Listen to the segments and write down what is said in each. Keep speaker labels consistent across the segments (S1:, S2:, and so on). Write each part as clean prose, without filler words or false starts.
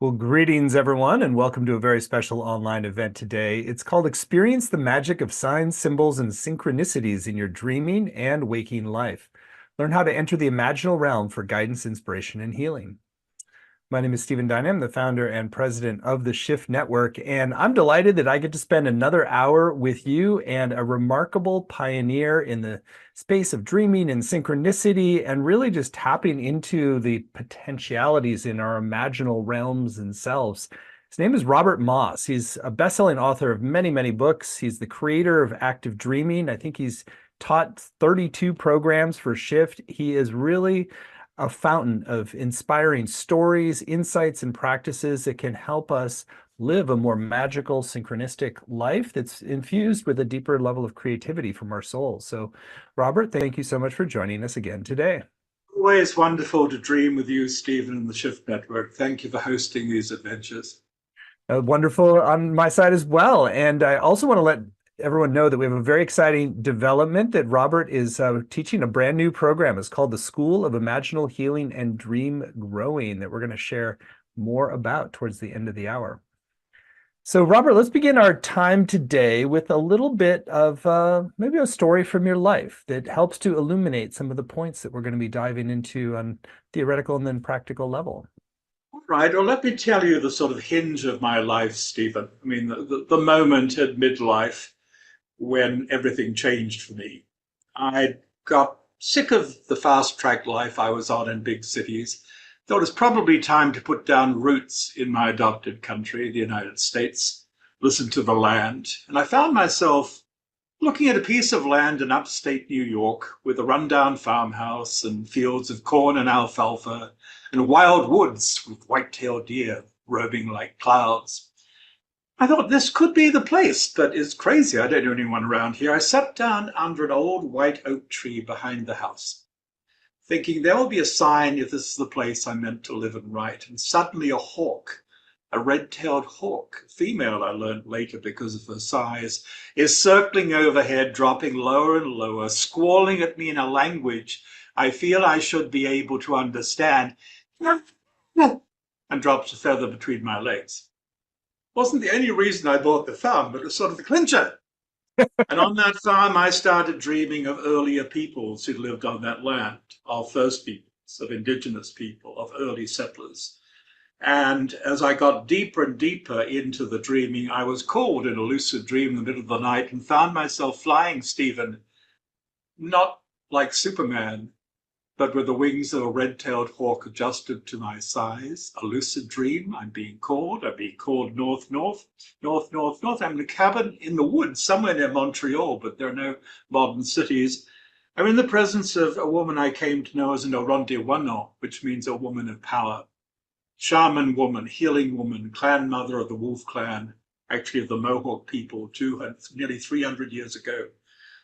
S1: Well, greetings, everyone, and welcome to a very special online event today. It's called Experience the Magic of Signs, Symbols, and Synchronicities in Your Dreaming and Waking Life. Learn how to enter the imaginal realm for guidance, inspiration, and healing. My name is Stephen Dine. I'm the founder and president of the Shift Network, and I'm delighted that I get to spend another hour with you and a remarkable pioneer in the space of dreaming and synchronicity and really just tapping into the potentialities in our imaginal realms and selves. His name is Robert Moss. He's a best-selling author of many, many books. He's the creator of Active Dreaming. I think he's taught 32 programs for Shift. He is really a fountain of inspiring stories, insights, and practices that can help us live a more magical, synchronistic life that's infused with a deeper level of creativity from our souls. So, Robert, thank you so much for joining us again today.
S2: Always wonderful to dream with you, Stephen, and the Shift Network. Thank you for hosting these adventures.
S1: Wonderful on my side as well. And I also want to let everyone know that we have a very exciting development that Robert is teaching a brand new program. It's called the School of Imaginal Healing and Dream Growing that we're going to share more about towards the end of the hour. So, Robert, let's begin our time today with a little bit of maybe a story from your life that helps to illuminate some of the points that we're going to be diving into on theoretical and then practical level.
S2: All right, well, let me tell you the sort of hinge of my life, Stephen. I mean, the moment at midlife when everything changed for me. I got sick of the fast track life I was on in big cities. Thought it was probably time to put down roots in my adopted country, the United States, listen to the land. And I found myself looking at a piece of land in upstate New York with a rundown farmhouse and fields of corn and alfalfa and wild woods with white-tailed deer roaming like clouds. I thought this could be the place, but it's crazy. I don't know anyone around here. I sat down under an old white oak tree behind the house, thinking there will be a sign if this is the place I'm meant to live and write. And suddenly a hawk, a red-tailed hawk, female I learned later because of her size, is circling overhead, dropping lower and lower, squalling at me in a language I feel I should be able to understand, and drops a feather between my legs. Wasn't the only reason I bought the farm, but it was sort of the clincher. And on that farm, I started dreaming of earlier peoples who lived on that land, of First Peoples, of indigenous people, of early settlers. And as I got deeper and deeper into the dreaming, I was called in a lucid dream in the middle of the night and found myself flying, Stephen, not like Superman, but with the wings of a red-tailed hawk adjusted to my size. A lucid dream. I'm being called north, north, north, north, north. I'm in a cabin in the woods somewhere near Montreal, but there are no modern cities. I'm in the presence of a woman I came to know as an Orondewano, which means a woman of power. Shaman woman, healing woman, clan mother of the Wolf clan, actually of the Mohawk people, nearly 300 years ago,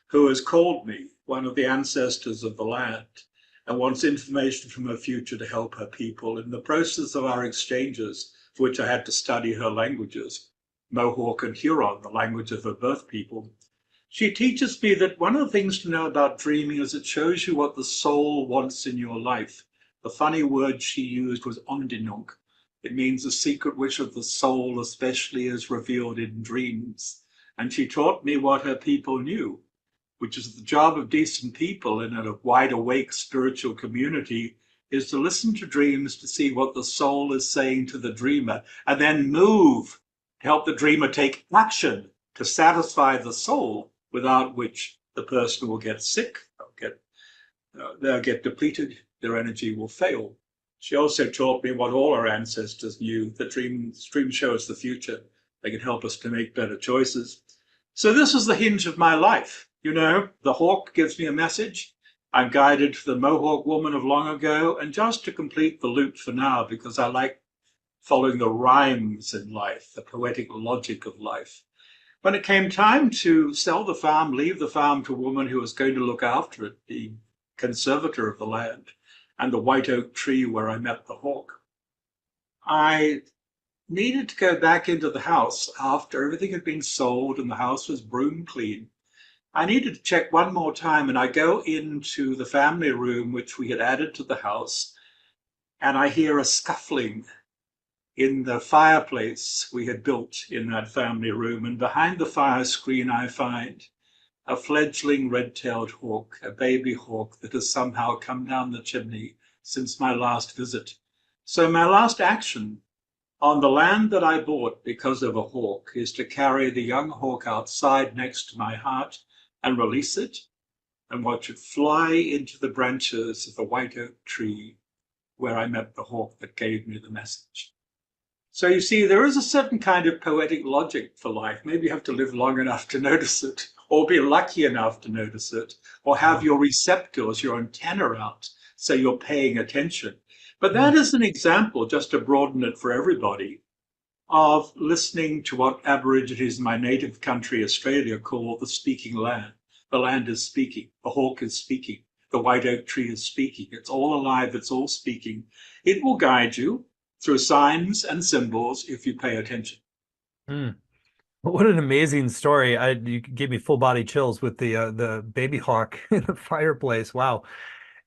S2: who has called me, one of the ancestors of the land, and wants information from her future to help her people. In the process of our exchanges, for which I had to study her languages, Mohawk and Huron, the language of her birth people, she teaches me that one of the things to know about dreaming is it shows you what the soul wants in your life. The funny word she used was ondinok. It means the secret wish of the soul, especially as revealed in dreams. And she taught me what her people knew, which is the job of decent people in a wide awake spiritual community, is to listen to dreams to see what the soul is saying to the dreamer, and then move to help the dreamer take action to satisfy the soul, without which the person will get sick, they'll get depleted, their energy will fail. She also taught me what all our ancestors knew, that dreams show us the future. They can help us to make better choices. So this is the hinge of my life. You know, the hawk gives me a message. I'm guided to the Mohawk woman of long ago. And just to complete the loop for now, because I like following the rhymes in life, the poetic logic of life. When it came time to sell the farm, leave the farm to a woman who was going to look after it, the conservator of the land, and the white oak tree where I met the hawk, I needed to go back into the house after everything had been sold and the house was broom clean. I needed to check one more time, and I go into the family room which we had added to the house, and I hear a scuffling in the fireplace we had built in that family room. And behind the fire screen, I find a fledgling red-tailed hawk, a baby hawk that has somehow come down the chimney since my last visit. So my last action on the land that I bought because of a hawk is to carry the young hawk outside next to my heart and release it and watch it fly into the branches of the white oak tree where I met the hawk that gave me the message. So you see, there is a certain kind of poetic logic for life. Maybe you have to live long enough to notice it, or be lucky enough to notice it, or have
S1: Wow.
S2: your receptors, your antenna out, so you're paying attention. But
S1: Mm.
S2: that is an example, just to broaden it for everybody, of listening to what Aborigines in my native country, Australia, call the speaking land. The land is speaking, the hawk is speaking, the white oak tree is speaking. It's all alive, it's all speaking. It will guide you through signs and symbols if you pay attention.
S1: Mm. What an amazing story. You gave me full body chills with the baby hawk in the fireplace. Wow.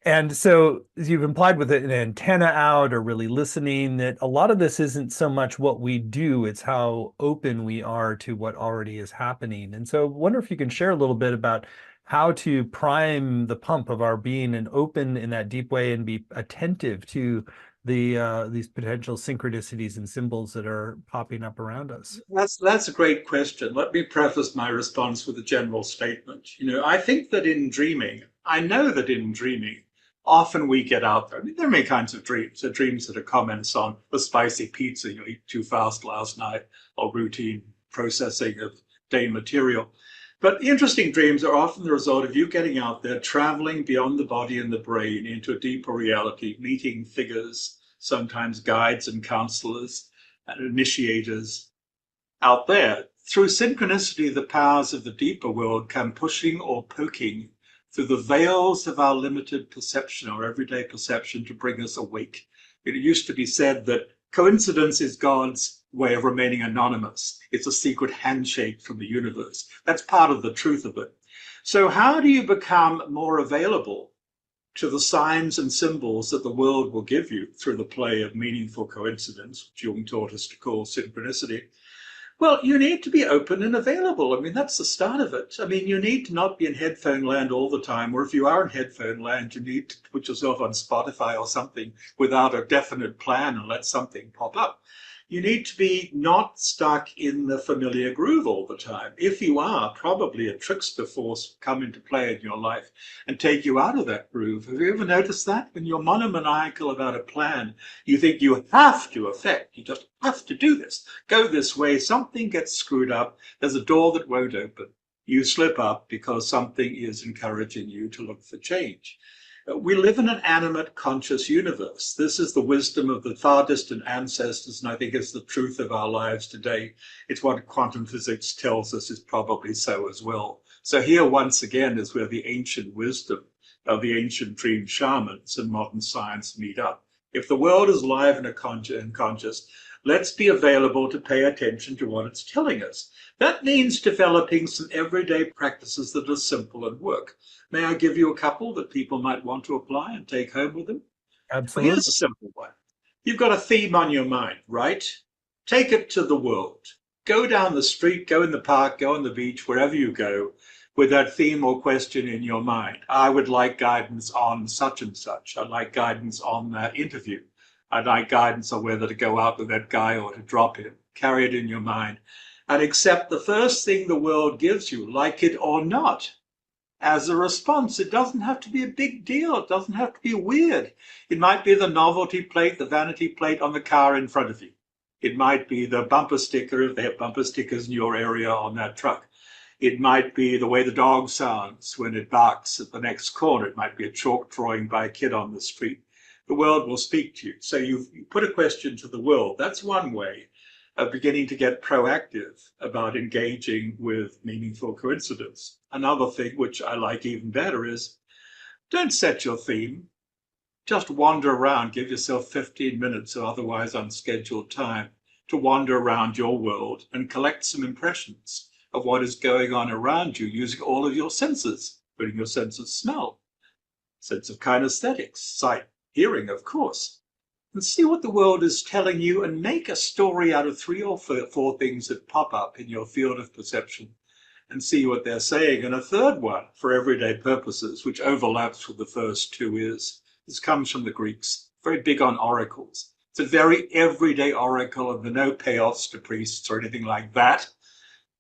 S1: And so, as you've implied with an antenna out or really listening, that a lot of this isn't so much what we do, it's how open we are to what already is happening. And so, I wonder if you can share a little bit about how to prime the pump of our being and open in that deep way and be attentive to these potential synchronicities and symbols that are popping up around us.
S2: That's a great question. Let me preface my response with a general statement. I think that in dreaming, I know that in dreaming, often we get out there. I mean, there are many kinds of dreams. There are dreams that are comments on the spicy pizza you ate too fast last night, or routine processing of day material. But interesting dreams are often the result of you getting out there, traveling beyond the body and the brain into a deeper reality, meeting figures, sometimes guides and counselors and initiators out there. Through synchronicity, the powers of the deeper world come pushing or poking through the veils of our limited perception or everyday perception to bring us awake. It used to be said that coincidence is God's way of remaining anonymous. It's a secret handshake from the universe. That's part of the truth of it. So, how do you become more available to the signs and symbols that the world will give you through the play of meaningful coincidence, which Jung taught us to call synchronicity? Well, you need to be open and available. I mean, that's the start of it. I mean, you need to not be in headphone land all the time, or if you are in headphone land, you need to put yourself on Spotify or something without a definite plan and let something pop up. You need to be not stuck in the familiar groove all the time. If you are, probably a trickster force come into play in your life and take you out of that groove. Have you ever noticed that? When you're monomaniacal about a plan, you think you have to affect, you just have to do this, go this way, something gets screwed up, there's a door that won't open. You slip up because something is encouraging you to look for change. We live in an animate, conscious universe. This is the wisdom of the far distant ancestors, and I think it's the truth of our lives today. It's what quantum physics tells us is probably so as well. So here, once again, is where the ancient wisdom of the ancient dream shamans and modern science meet up. If the world is live and conscious, let's be available to pay attention to what it's telling us. That means developing some everyday practices that are simple and work. May I give you a couple that people might want to apply and take home with them? Well,
S1: Absolutely.
S2: here's a simple one. You've got a theme on your mind, right? Take it to the world. Go down the street, go in the park, go on the beach, wherever you go, with that theme or question in your mind. I would like guidance on such and such. I'd like guidance on that interview. I'd like guidance on whether to go out with that guy or to drop him. Carry it in your mind and accept the first thing the world gives you, like it or not, as a response. It doesn't have to be a big deal. It doesn't have to be weird. It might be the novelty plate, the vanity plate on the car in front of you. It might be the bumper sticker, if they have bumper stickers in your area on that truck. It might be the way the dog sounds when it barks at the next corner. It might be a chalk drawing by a kid on the street. The world will speak to you. So you put a question to the world. That's one way of beginning to get proactive about engaging with meaningful coincidence. Another thing, which I like even better, is don't set your theme. Just wander around. Give yourself 15 minutes of otherwise unscheduled time to wander around your world and collect some impressions of what is going on around you using all of your senses, including your sense of smell, sense of kinesthetics, sight, hearing, of course. and see what the world is telling you and make a story out of three or four things that pop up in your field of perception and see what they're saying. And a third one for everyday purposes, which overlaps with the first two, is this comes from the Greeks, very big on oracles. It's a very everyday oracle, and there are no payoffs to priests or anything like that.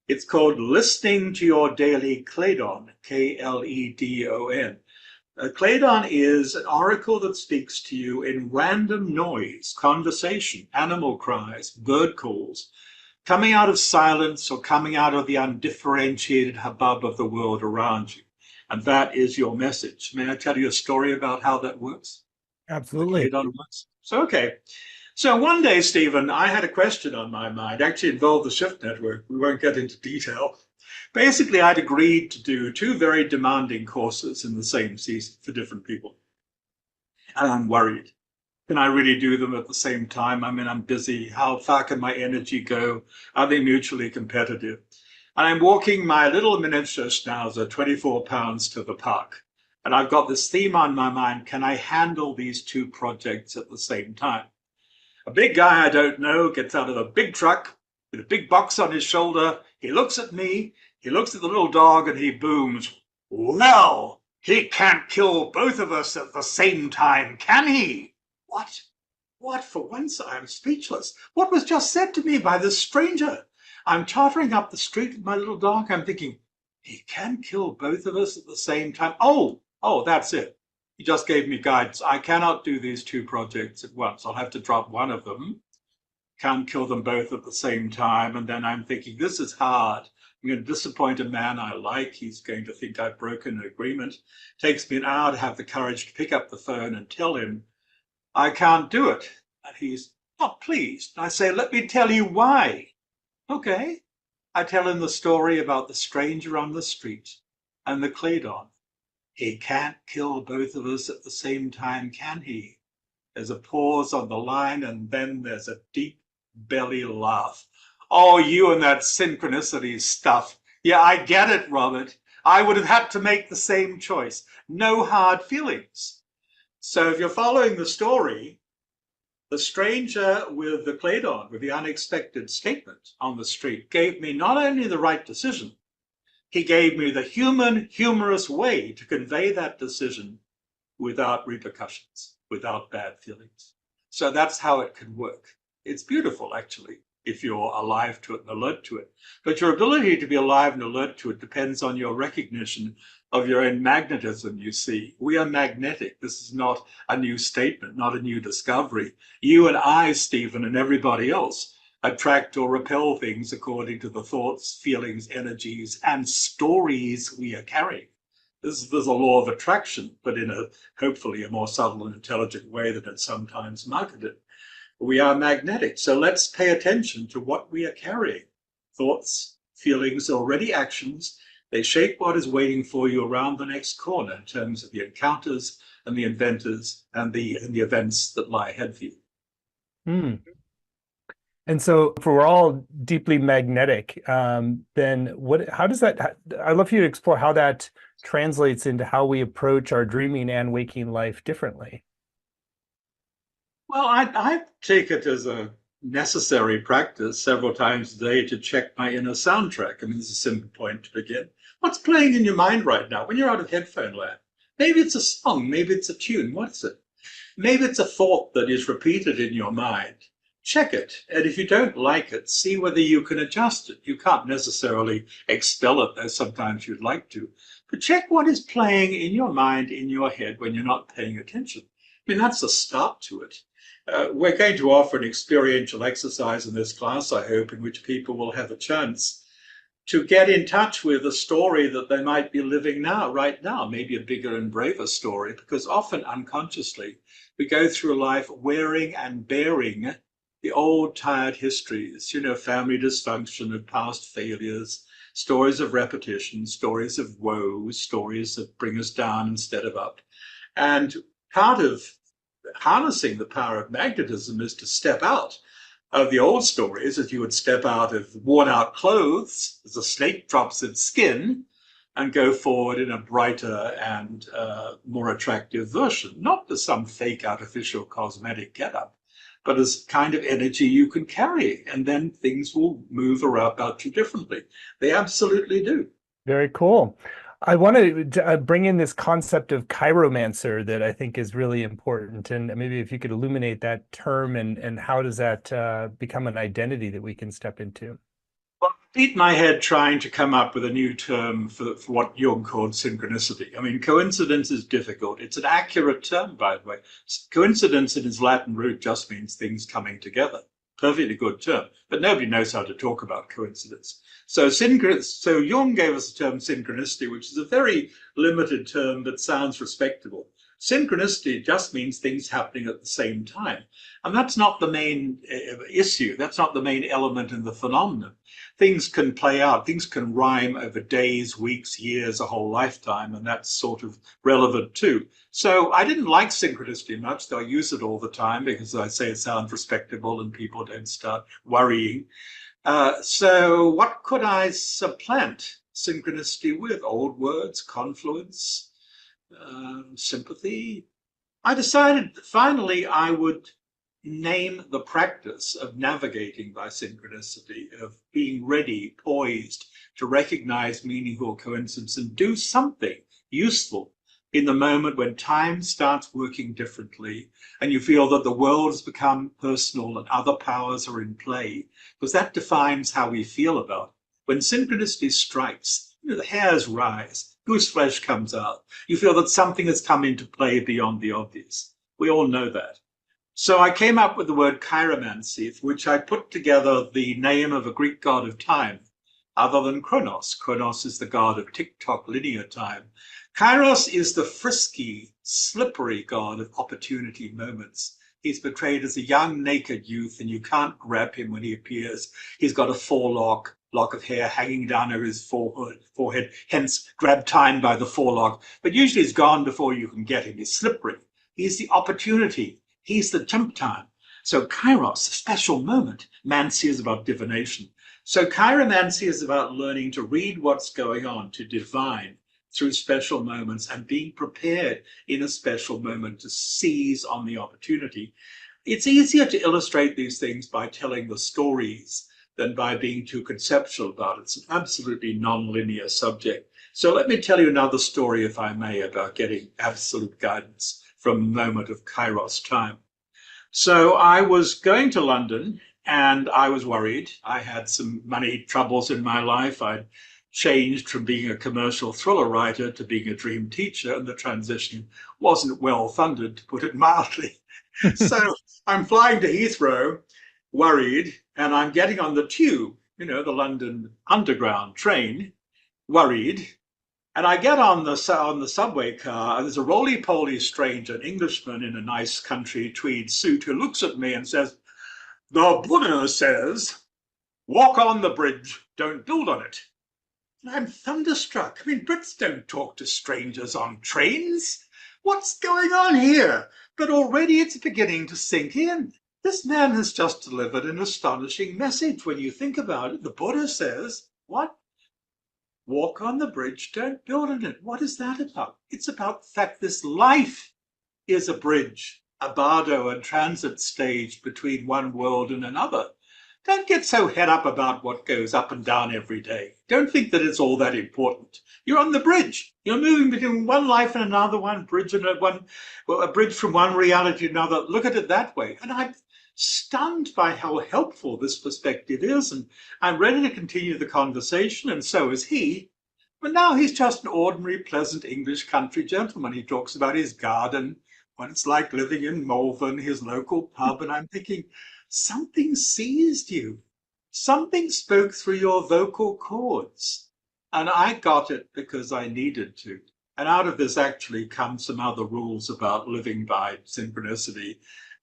S2: It's called listening to your daily Kledon, Kledon. Kledon is an oracle that speaks to you in random noise, conversation, animal cries, bird calls, coming out of silence or coming out of the undifferentiated hubbub of the world around you. And that is your message. May I tell you a story about how that works? The
S1: Absolutely.
S2: Kledon works? Okay. So one day, Stephen, I had a question on my mind, actually involved the shift network. We won't get into detail. Basically, I'd agreed to do two very demanding courses in the same season for different people. And I'm worried. Can I really do them at the same time? I mean, I'm busy. How far can my energy go? Are they mutually competitive? And I'm walking my little miniature schnauzer, 24 pounds, to the park. And I've got this theme on my mind. Can I handle these two projects at the same time? A big guy I don't know gets out of a big truck with a big box on his shoulder. He looks at me, he looks at the little dog, and he booms, "Well, he can't kill both of us at the same time, can he?" What? What? For once I am speechless. What was just said to me by this stranger? I'm tottering up the street with my little dog. I'm thinking, he can kill both of us at the same time. Oh, that's it. He just gave me guidance. I cannot do these two projects at once. I'll have to drop one of them. Can't kill them both at the same time. And then I'm thinking, this is hard. I'm going to disappoint a man I like. He's going to think I've broken an agreement. Takes me an hour to have the courage to pick up the phone and tell him I can't do it. And he's not pleased. And I say, let me tell you why. Okay. I tell him the story about the stranger on the street and the Claydon. He can't kill both of us at the same time, can he? There's a pause on the line, and then there's a deep belly laugh. Oh, you and that synchronicity stuff. Yeah, I get it, Robert. I would have had to make the same choice. No hard feelings. So if you're following the story, the stranger with the Claydon, with the unexpected statement on the street, gave me not only the right decision, he gave me the human, humorous way to convey that decision without repercussions, without bad feelings. So that's how it can work. It's beautiful, actually, if you're alive to it and alert to it. But your ability to be alive and alert to it depends on your recognition of your own magnetism, you see. We are magnetic. This is not a new statement, not a new discovery. You and I, Stephen, and everybody else attract or repel things according to the thoughts, feelings, energies, and stories we are carrying. There's a law of attraction, but in a hopefully a more subtle and intelligent way than it's sometimes marketed. We are magnetic, so let's pay attention to what we are carrying. Thoughts, feelings, already actions, they shape what is waiting for you around the next corner in terms of the encounters and the inventors and the events that lie ahead for you.
S1: Hmm. And so, if we're all deeply magnetic, then how does that, I'd love for you to explore how that translates into how we approach our dreaming and waking life differently.
S2: Well, I take it as a necessary practice several times a day to check my inner soundtrack. I mean, this is a simple point to begin. What's playing in your mind right now when you're out of headphone land? Maybe it's a song, maybe it's a tune. What is it? Maybe it's a thought that is repeated in your mind. Check it. And if you don't like it, see whether you can adjust it. You can't necessarily expel it, though sometimes you'd like to. But check what is playing in your mind, in your head, when you're not paying attention. I mean, that's a start to it. We're going to offer an experiential exercise in this class, I hope, in which people will have a chance to get in touch with a story that they might be living now, right now, maybe a bigger and braver story, because often unconsciously we go through life wearing and bearing the old tired histories, family dysfunction and past failures, stories of repetition, stories of woe, stories that bring us down instead of up. And part of harnessing the power of magnetism is to step out of the old stories as you would step out of worn out clothes as a snake drops its skin and go forward in a brighter and more attractive version, not to some fake artificial cosmetic getup, but as kind of energy you can carry, and then things will move around about you differently. They absolutely do.
S1: Very cool. I want to bring in this concept of chiromancer that I think is really important, and maybe if you could illuminate that term and how does that become an identity that we can step into?
S2: Well, I beat my head trying to come up with a new term for what Jung called synchronicity. I mean, coincidence is difficult. It's an accurate term, by the way. Coincidence in its Latin root just means things coming together. Perfectly good term, but nobody knows how to talk about coincidence. So Jung gave us the term synchronicity, which is a very limited term but sounds respectable. Synchronicity just means things happening at the same time. And that's not the main issue. That's not the main element in the phenomenon. Things can play out, things can rhyme over days, weeks, years, a whole lifetime, and that's sort of relevant too. So I didn't like synchronicity much, though I use it all the time because I say it sounds respectable and people don't start worrying. So what could I supplant synchronicity with? Old words, confluence, sympathy. I decided finally I would name the practice of navigating by synchronicity, of being ready, poised to recognize meaningful coincidence and do something useful in the moment when time starts working differently and you feel that the world has become personal and other powers are in play, because that defines how we feel about it. When synchronicity strikes, the hairs rise, goose flesh comes out. You feel that something has come into play beyond the obvious. We all know that. So I came up with the word chiromancy, for which I put together the name of a Greek god of time, other than Kronos. Kronos is the god of tick-tock linear time. Kairos is the frisky, slippery god of opportunity moments. He's portrayed as a young, naked youth, and you can't grab him when he appears. He's got a forelock, lock of hair hanging down over his forehead, hence grab time by the forelock. But usually he's gone before you can get him. He's slippery. He's the opportunity. He's the jump time. So Kairos, a special moment. Mancy is about divination. So chiromancy is about learning to read what's going on, to divine through special moments and being prepared in a special moment to seize on the opportunity. It's easier to illustrate these things by telling the stories than by being too conceptual about it. It's an absolutely non-linear subject. So let me tell you another story, if I may, about getting absolute guidance from a moment of Kairos time. So I was going to London and I was worried. I had some money troubles in my life. I'd changed from being a commercial thriller writer to being a dream teacher, and the transition wasn't well funded, to put it mildly. So I'm flying to Heathrow, worried, and I'm getting on the tube, the London Underground train, worried. And I get on the subway car, and there's a roly-poly stranger, an Englishman in a nice country tweed suit, who looks at me and says, "The Buddha says, walk on the bridge, don't build on it." And I'm thunderstruck. I mean, Brits don't talk to strangers on trains. What's going on here? But already it's beginning to sink in. This man has just delivered an astonishing message when you think about it. The Buddha says, what? Walk on the bridge, don't build on it. What is that about? It's about the fact this life is a bridge, a bardo, a transit stage between one world and another. Don't get so head up about what goes up and down every day. Don't think that it's all that important. You're on the bridge. You're moving between one life and another, one bridge and a bridge from one reality to another. Look at it that way. And I'm stunned by how helpful this perspective is, and I'm ready to continue the conversation, and so is he. But now he's just an ordinary, pleasant English country gentleman. He talks about his garden, what it's like living in Malvern, his local pub, and I'm thinking, something seized you. Something spoke through your vocal cords. And I got it because I needed to. And out of this actually come some other rules about living by synchronicity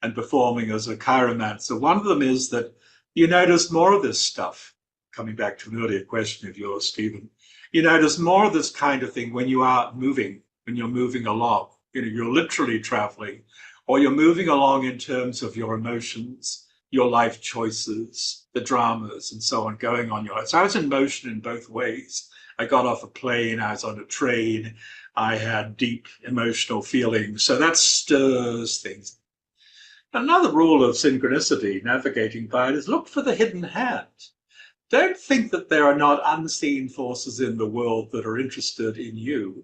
S2: and performing as a chiromancer. One of them is that you notice more of this stuff. Coming back to an earlier question of yours, Stephen, you notice more of this kind of thing when you are moving, when you're moving along. You're literally traveling, or you're moving along in terms of your emotions, your life choices, the dramas, and so on going on your life. So I was in motion in both ways. I got off a plane, I was on a train, I had deep emotional feelings. So that stirs things. Another rule of synchronicity, navigating by it, is look for the hidden hand. Don't think that there are not unseen forces in the world that are interested in you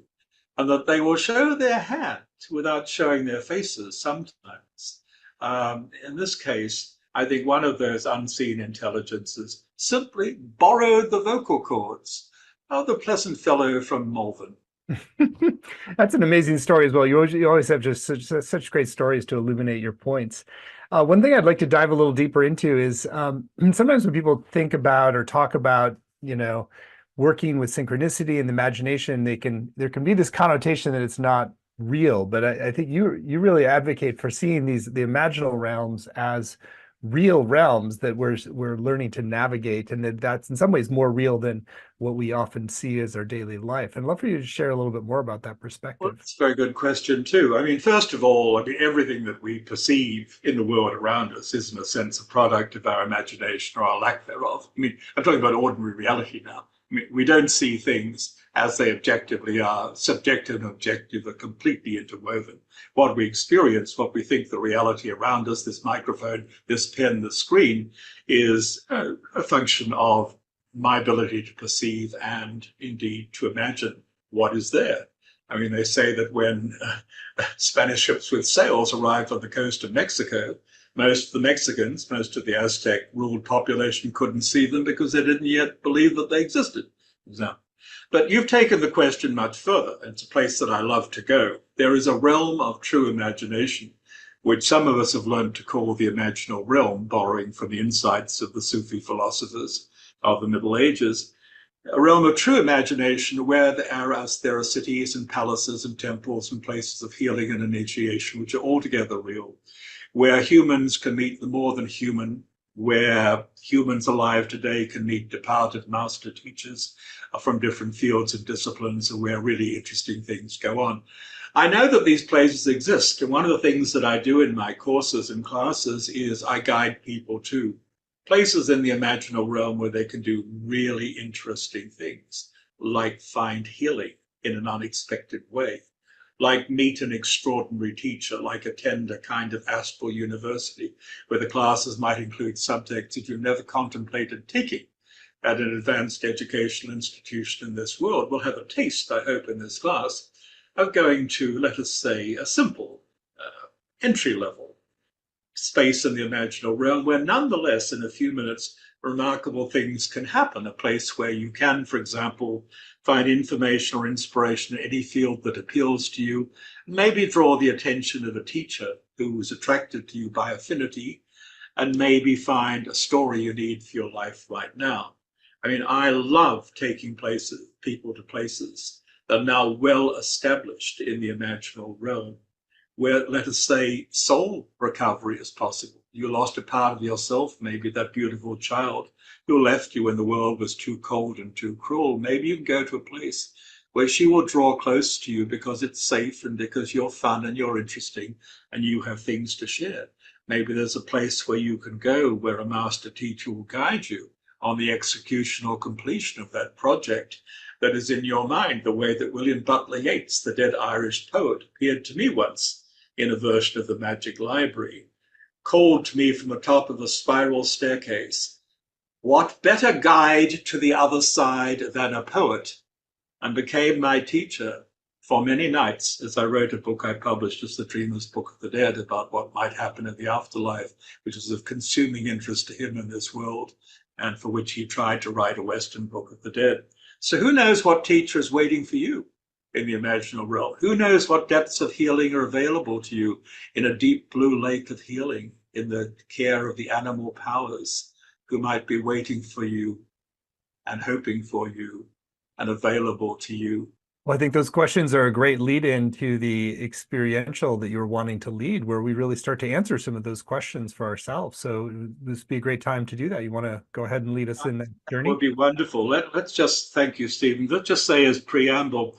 S2: and that they will show their hand without showing their faces sometimes. In this case, I think one of those unseen intelligences simply borrowed the vocal cords of the pleasant fellow from Malvern.
S1: That's an amazing story as well. You always have just such great stories to illuminate your points. One thing I'd like to dive a little deeper into is sometimes when people think about or talk about, working with synchronicity and the imagination, there can be this connotation that it's not real. But I think you really advocate for seeing the imaginal realms as real realms that we're learning to navigate, and that's in some ways more real than what we often see as our daily life. I'd love for you to share a little bit more about that
S2: Well,
S1: perspective.
S2: that's a very good question, too. I mean, first of all, I mean, everything that we perceive in the world around us is, in a sense, a product of our imagination or our lack thereof. I mean, I'm talking about ordinary reality now. I mean, we don't see things as they objectively are. Subjective and objective are completely interwoven. What we experience, what we think the reality around us, this microphone, this pen, this screen, is a function of my ability to perceive and indeed to imagine what is there. I mean, they say that when Spanish ships with sails arrived on the coast of Mexico, most of the Mexicans, most of the Aztec ruled population couldn't see them because they didn't yet believe that they existed. So, but you've taken the question much further. It's a place that I love to go. There is a realm of true imagination, which some of us have learned to call the imaginal realm, borrowing from the insights of the Sufi philosophers of the Middle Ages, a realm of true imagination where there are cities and palaces and temples and places of healing and initiation, which are altogether real, where humans can meet the more than human, where humans alive today can meet departed master teachers from different fields and disciplines, and where really interesting things go on. I know that these places exist, and one of the things that I do in my courses and classes is I guide people to places in the imaginal realm where they can do really interesting things, like find healing in an unexpected way, like meet an extraordinary teacher, like attend a kind of astral university where the classes might include subjects that you never contemplated taking at an advanced educational institution in this world. We'll have a taste, I hope, in this class of going to, let us say, a simple entry level space in the imaginal realm where nonetheless in a few minutes remarkable things can happen, a place where you can, for example, find information or inspiration in any field that appeals to you, maybe draw the attention of a teacher who is attracted to you by affinity, and maybe find a story you need for your life right now. I mean, I love taking people to places that are now well established in the imaginal realm, where, let us say, soul recovery is possible. You lost a part of yourself, maybe that beautiful child who left you when the world was too cold and too cruel. Maybe you can go to a place where she will draw close to you because it's safe and because you're fun and you're interesting and you have things to share. Maybe there's a place where you can go where a master teacher will guide you on the execution or completion of that project that is in your mind, the way that William Butler Yeats, the dead Irish poet, appeared to me once in a version of the Magic Library, called to me from the top of a spiral staircase, "What better guide to the other side than a poet?" and became my teacher for many nights as I wrote a book I published as The Dreamer's Book of the Dead about what might happen in the afterlife, which was of consuming interest to him in this world, and for which he tried to write a Western Book of the Dead. So who knows what teacher is waiting for you in the imaginal realm? Who knows what depths of healing are available to you in a deep blue lake of healing in the care of the animal powers who might be waiting for you and hoping for you and available to you.
S1: Well, I think those questions are a great lead in to the experiential that you're wanting to lead, where we really start to answer some of those questions for ourselves. So this would be a great time to do that. You want to go ahead and lead us in that
S2: That would
S1: journey?
S2: be wonderful. Let's just thank you, Stephen. Let's just say as preamble,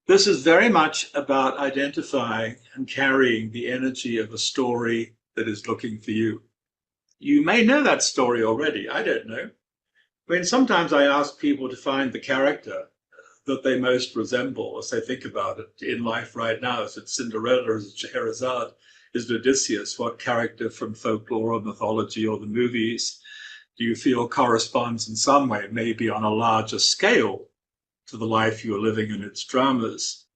S2: this is very much about identifying and carrying the energy of a story that is looking for you. You may know that story already. I don't know. I mean, sometimes I ask people to find the character that they most resemble as they think about it in life right now. Is it Cinderella or is it Scheherazade? Is it Odysseus? What character from folklore or mythology or the movies do you feel corresponds in some way, maybe on a larger scale, to the life you're living in its dramas?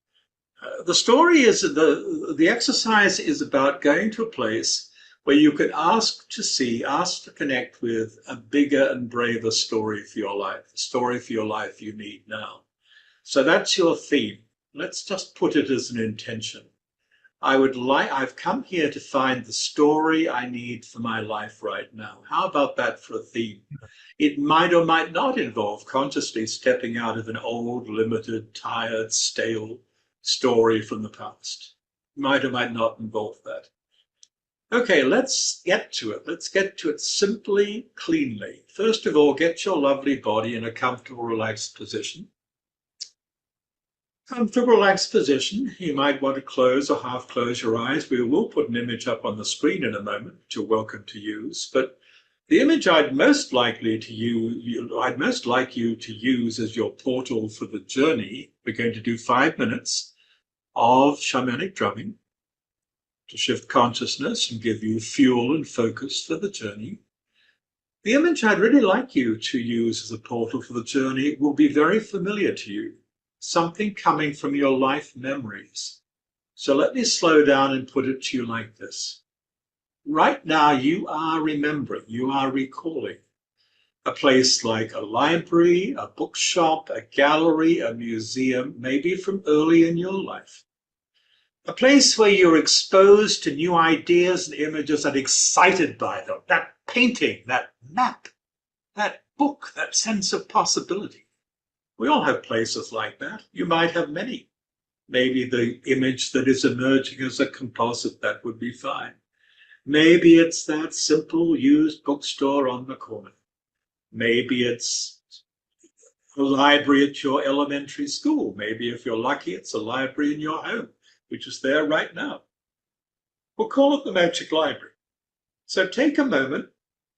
S2: The story is the exercise is about going to a place where you can ask to connect with a bigger and braver story for your life, the story for your life you need now. So that's your theme. Let's just put it as an intention. I've come here to find the story I need for my life right now. How about that for a theme? It might or might not involve consciously stepping out of an old, limited, tired, stale story from the past. Might or might not involve that. Okay, let's get to it. Let's get to it simply, cleanly. First of all, get your lovely body in a comfortable, relaxed position. Comfortable, relaxed position. You might want to close or half close your eyes. We will put an image up on the screen in a moment, which you're welcome to use. But the image I'd most like you to use as your portal for the journey. We're going to do 5 minutes of shamanic drumming to shift consciousness and give you fuel and focus for the journey. The image I'd really like you to use as a portal for the journey will be very familiar to you. Something coming from your life memories. So let me slow down and put it to you like this. Right now, you are remembering, you are recalling a place like a library, a bookshop, a gallery, a museum, maybe from early in your life. A place where you're exposed to new ideas and images and excited by them. That painting, that map, that book, that sense of possibility. We all have places like that. You might have many. Maybe the image that is emerging as a composite, that would be fine. Maybe it's that simple used bookstore on the corner. Maybe it's a library at your elementary school. Maybe if you're lucky, it's a library in your home, which is there right now. We'll call it the Magic Library. So take a moment.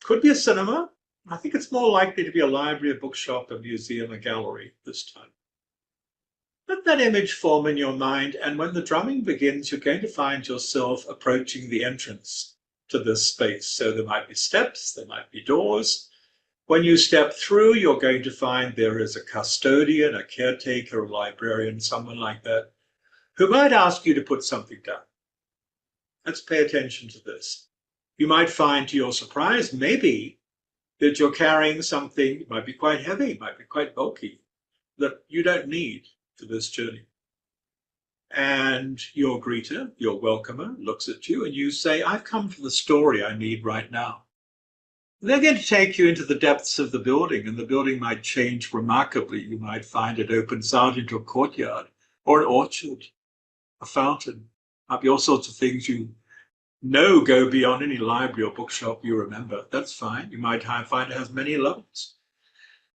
S2: Could be a cinema. I think it's more likely to be a library, a bookshop, a museum, a gallery this time. Let that image form in your mind, and when the drumming begins, you're going to find yourself approaching the entrance to this space. So there might be steps, there might be doors. When you step through, you're going to find there is a custodian, a caretaker, a librarian, someone like that, who might ask you to put something down. Let's pay attention to this. You might find, to your surprise, maybe that you're carrying something, it might be quite heavy, it might be quite bulky, that you don't need for this journey. And your greeter, your welcomer, looks at you and you say, I've come for the story I need right now. And they're going to take you into the depths of the building, and the building might change remarkably. You might find it opens out into a courtyard or an orchard, a fountain. Might be all sorts of things you go beyond any library or bookshop you remember. That's fine. You might find it has many levels.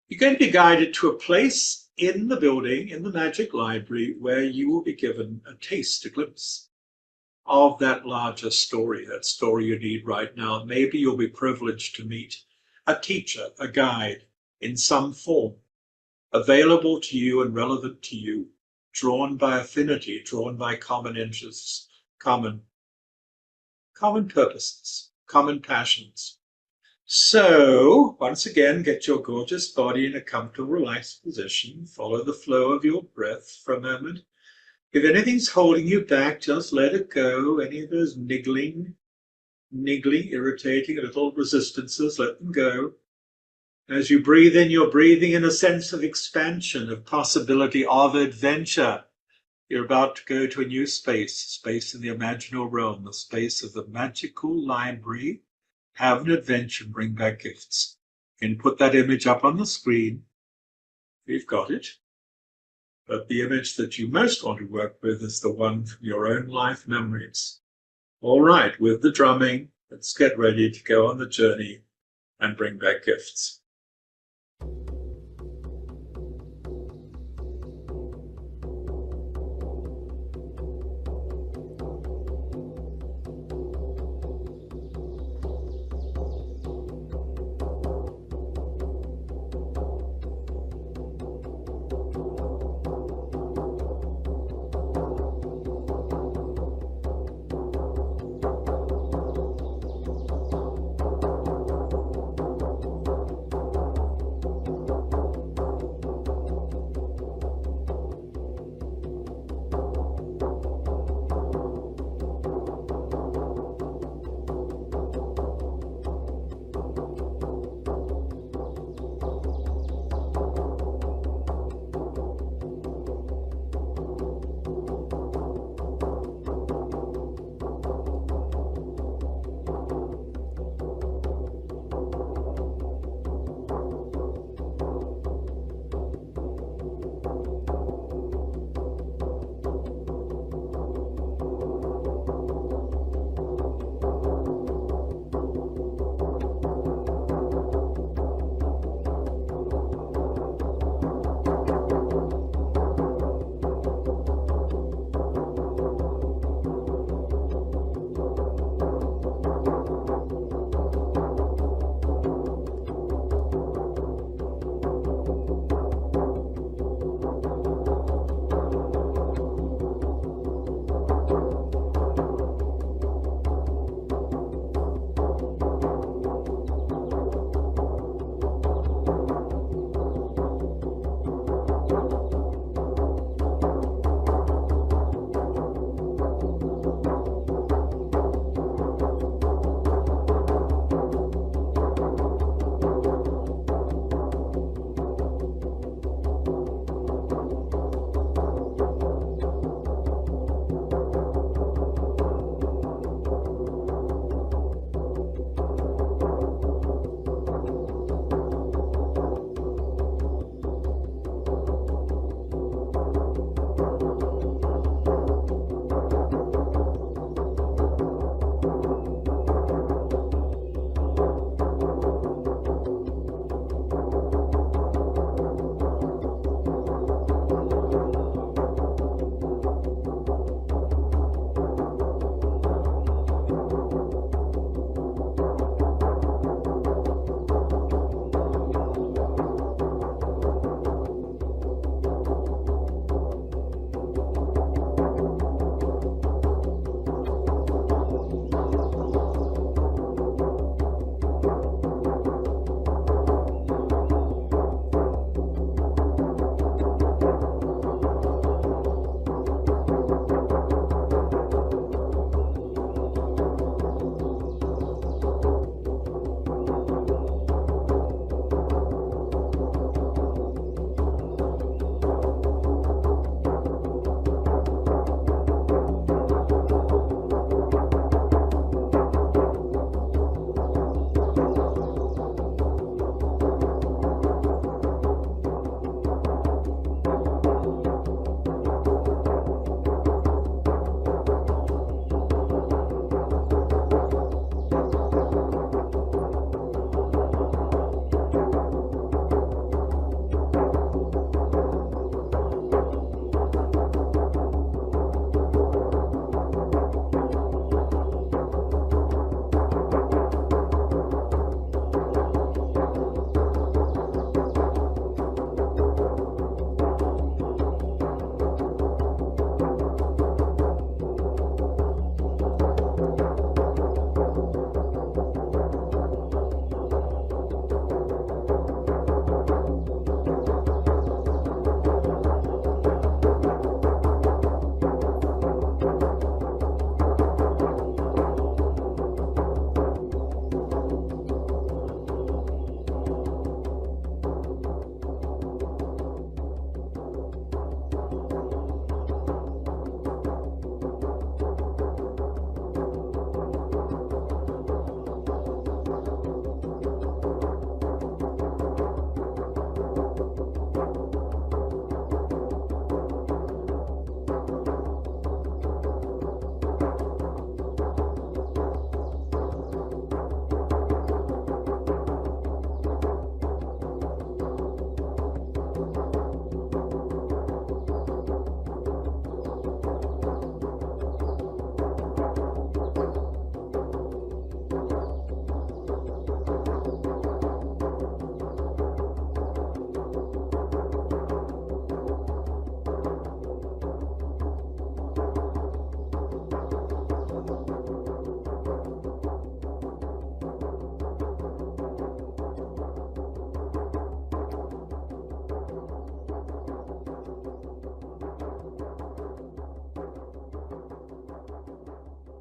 S2: You're going to be guided to a place in the building, in the Magic Library, where you will be given a taste, a glimpse of that larger story, that story you need right now. Maybe you'll be privileged to meet a teacher, a guide in some form, available to you and relevant to you, drawn by affinity, drawn by common interests, common purposes, common passions. So, once again, get your gorgeous body in a comfortable, relaxed position. Follow the flow of your breath for a moment. If anything's holding you back, just let it go. Any of those niggling, irritating little resistances, let them go. As you breathe in, you're breathing in a sense of expansion, of possibility, of adventure. You're about to go to a new space in the Imaginal Realm, the space of the magical library. Have an adventure, bring back gifts. You can put that image up on the screen. We've got it. But the image that you most want to work with is the one from your own life memories. All right, with the drumming, let's get ready to go on the journey and bring back gifts.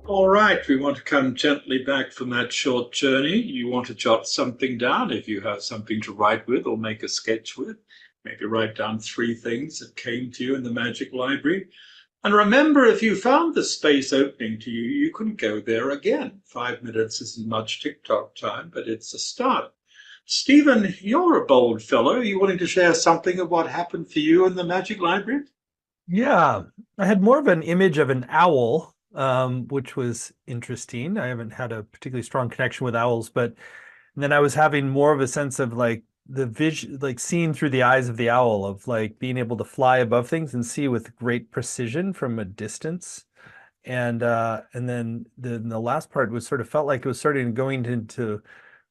S2: All right, we want to come gently back from that short journey. You want to jot something down if you have something to write with or make a sketch with. Maybe write down three things that came to you in the magic library. And remember, if you found the space opening to you, you can go there again. 5 minutes isn't much TikTok time, but it's a start. Stephen, you're a bold fellow. Are you willing to share something of what happened for you in the magic library?
S1: Yeah, I had more of an image of an owl, which was interesting. I haven't had a particularly strong connection with owls, but then I was having more of a sense of like the vision, like seeing through the eyes of the owl, of like being able to fly above things and see with great precision from a distance. And then the last part was sort of felt like it was starting going into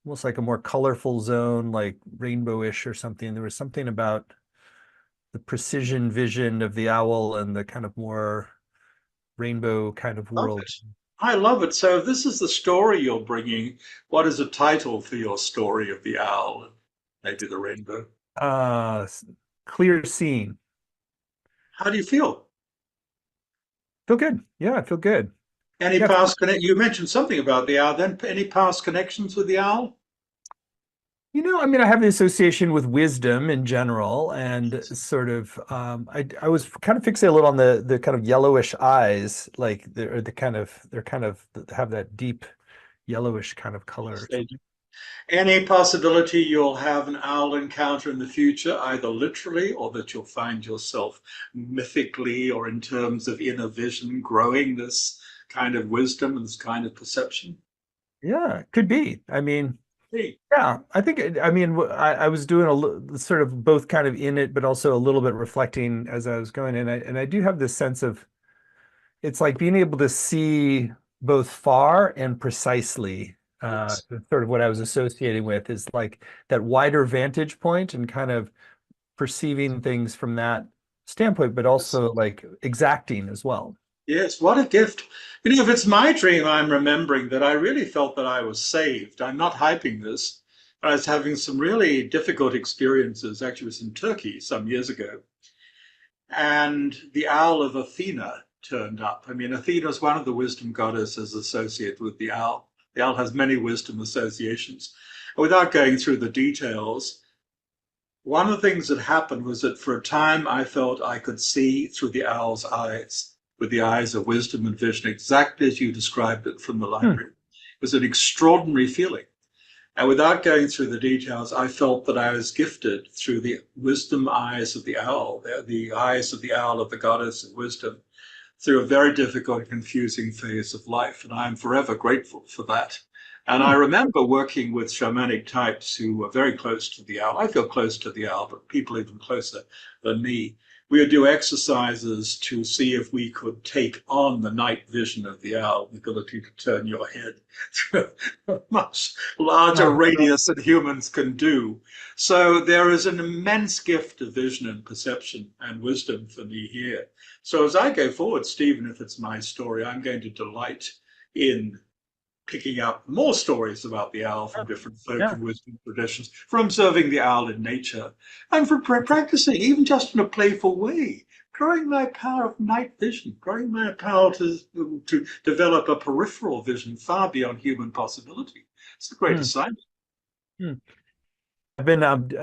S1: almost like a more colorful zone, like rainbowish or something. There was something about the precision vision of the owl and the kind of more rainbow kind of
S2: Love
S1: world.
S2: it. I love it. So, if this is the story you're bringing, what is a title for your story of the owl and maybe the rainbow?
S1: Uh, Clear seeing.
S2: How do you feel?
S1: Feel good. Yeah, I feel good.
S2: Any
S1: Yeah,
S2: past connect? You mentioned something about the owl. Then, any past connections with the owl?
S1: I mean, I have the association with wisdom in general, and sort of, I was kind of fixated a little on the kind of yellowish eyes, like they're kind of have that deep yellowish kind of color.
S2: Any possibility you'll have an owl encounter in the future, either literally or that you'll find yourself mythically or in terms of inner vision growing this kind of wisdom and this kind of perception?
S1: Yeah, could be. I mean,
S2: Hey,
S1: yeah, I think, I mean, I was doing sort of both kind of in it, but also a little bit reflecting as I was going. And I do have this sense of it's like being able to see both far and precisely.
S2: yes.
S1: Sort of what I was associating with is like that wider vantage point and kind of perceiving things from that standpoint, but
S2: Yes.
S1: also like exacting as well.
S2: Yes, what a gift. If it's my dream, I'm remembering that I really felt that I was saved. I'm not hyping this. I was having some really difficult experiences. Actually, it was in Turkey some years ago. And the owl of Athena turned up. I mean, Athena is one of the wisdom goddesses associated with the owl. The owl has many wisdom associations. Without going through the details, one of the things that happened was that for a time I felt I could see through the owl's eyes, with the eyes of wisdom and vision, exactly as you described it from the
S1: Hmm.
S2: library. It was an extraordinary feeling. And without going through the details, I felt that I was gifted through the wisdom eyes of the owl, the eyes of the owl of the goddess of wisdom, through a very difficult and confusing phase of life. And I'm forever grateful for that. And I
S1: Hmm.
S2: remember working with shamanic types who were very close to the owl. I feel close to the owl, but people even closer than me. We would do exercises to see if we could take on the night vision of the owl, the ability to turn your head through a much larger
S1: Oh,
S2: radius than humans can do. So there is an immense gift of vision and perception and wisdom for me here. So as I go forward, Stephen, if it's my story, I'm going to delight in picking up more stories about the owl from different folk
S1: yeah.
S2: and wisdom traditions, from observing the owl in nature, and from practicing, even just in a playful way, growing my power of night vision, growing my power to develop a peripheral vision far beyond human possibility. It's a great
S1: Hmm.
S2: assignment.
S1: Hmm. I've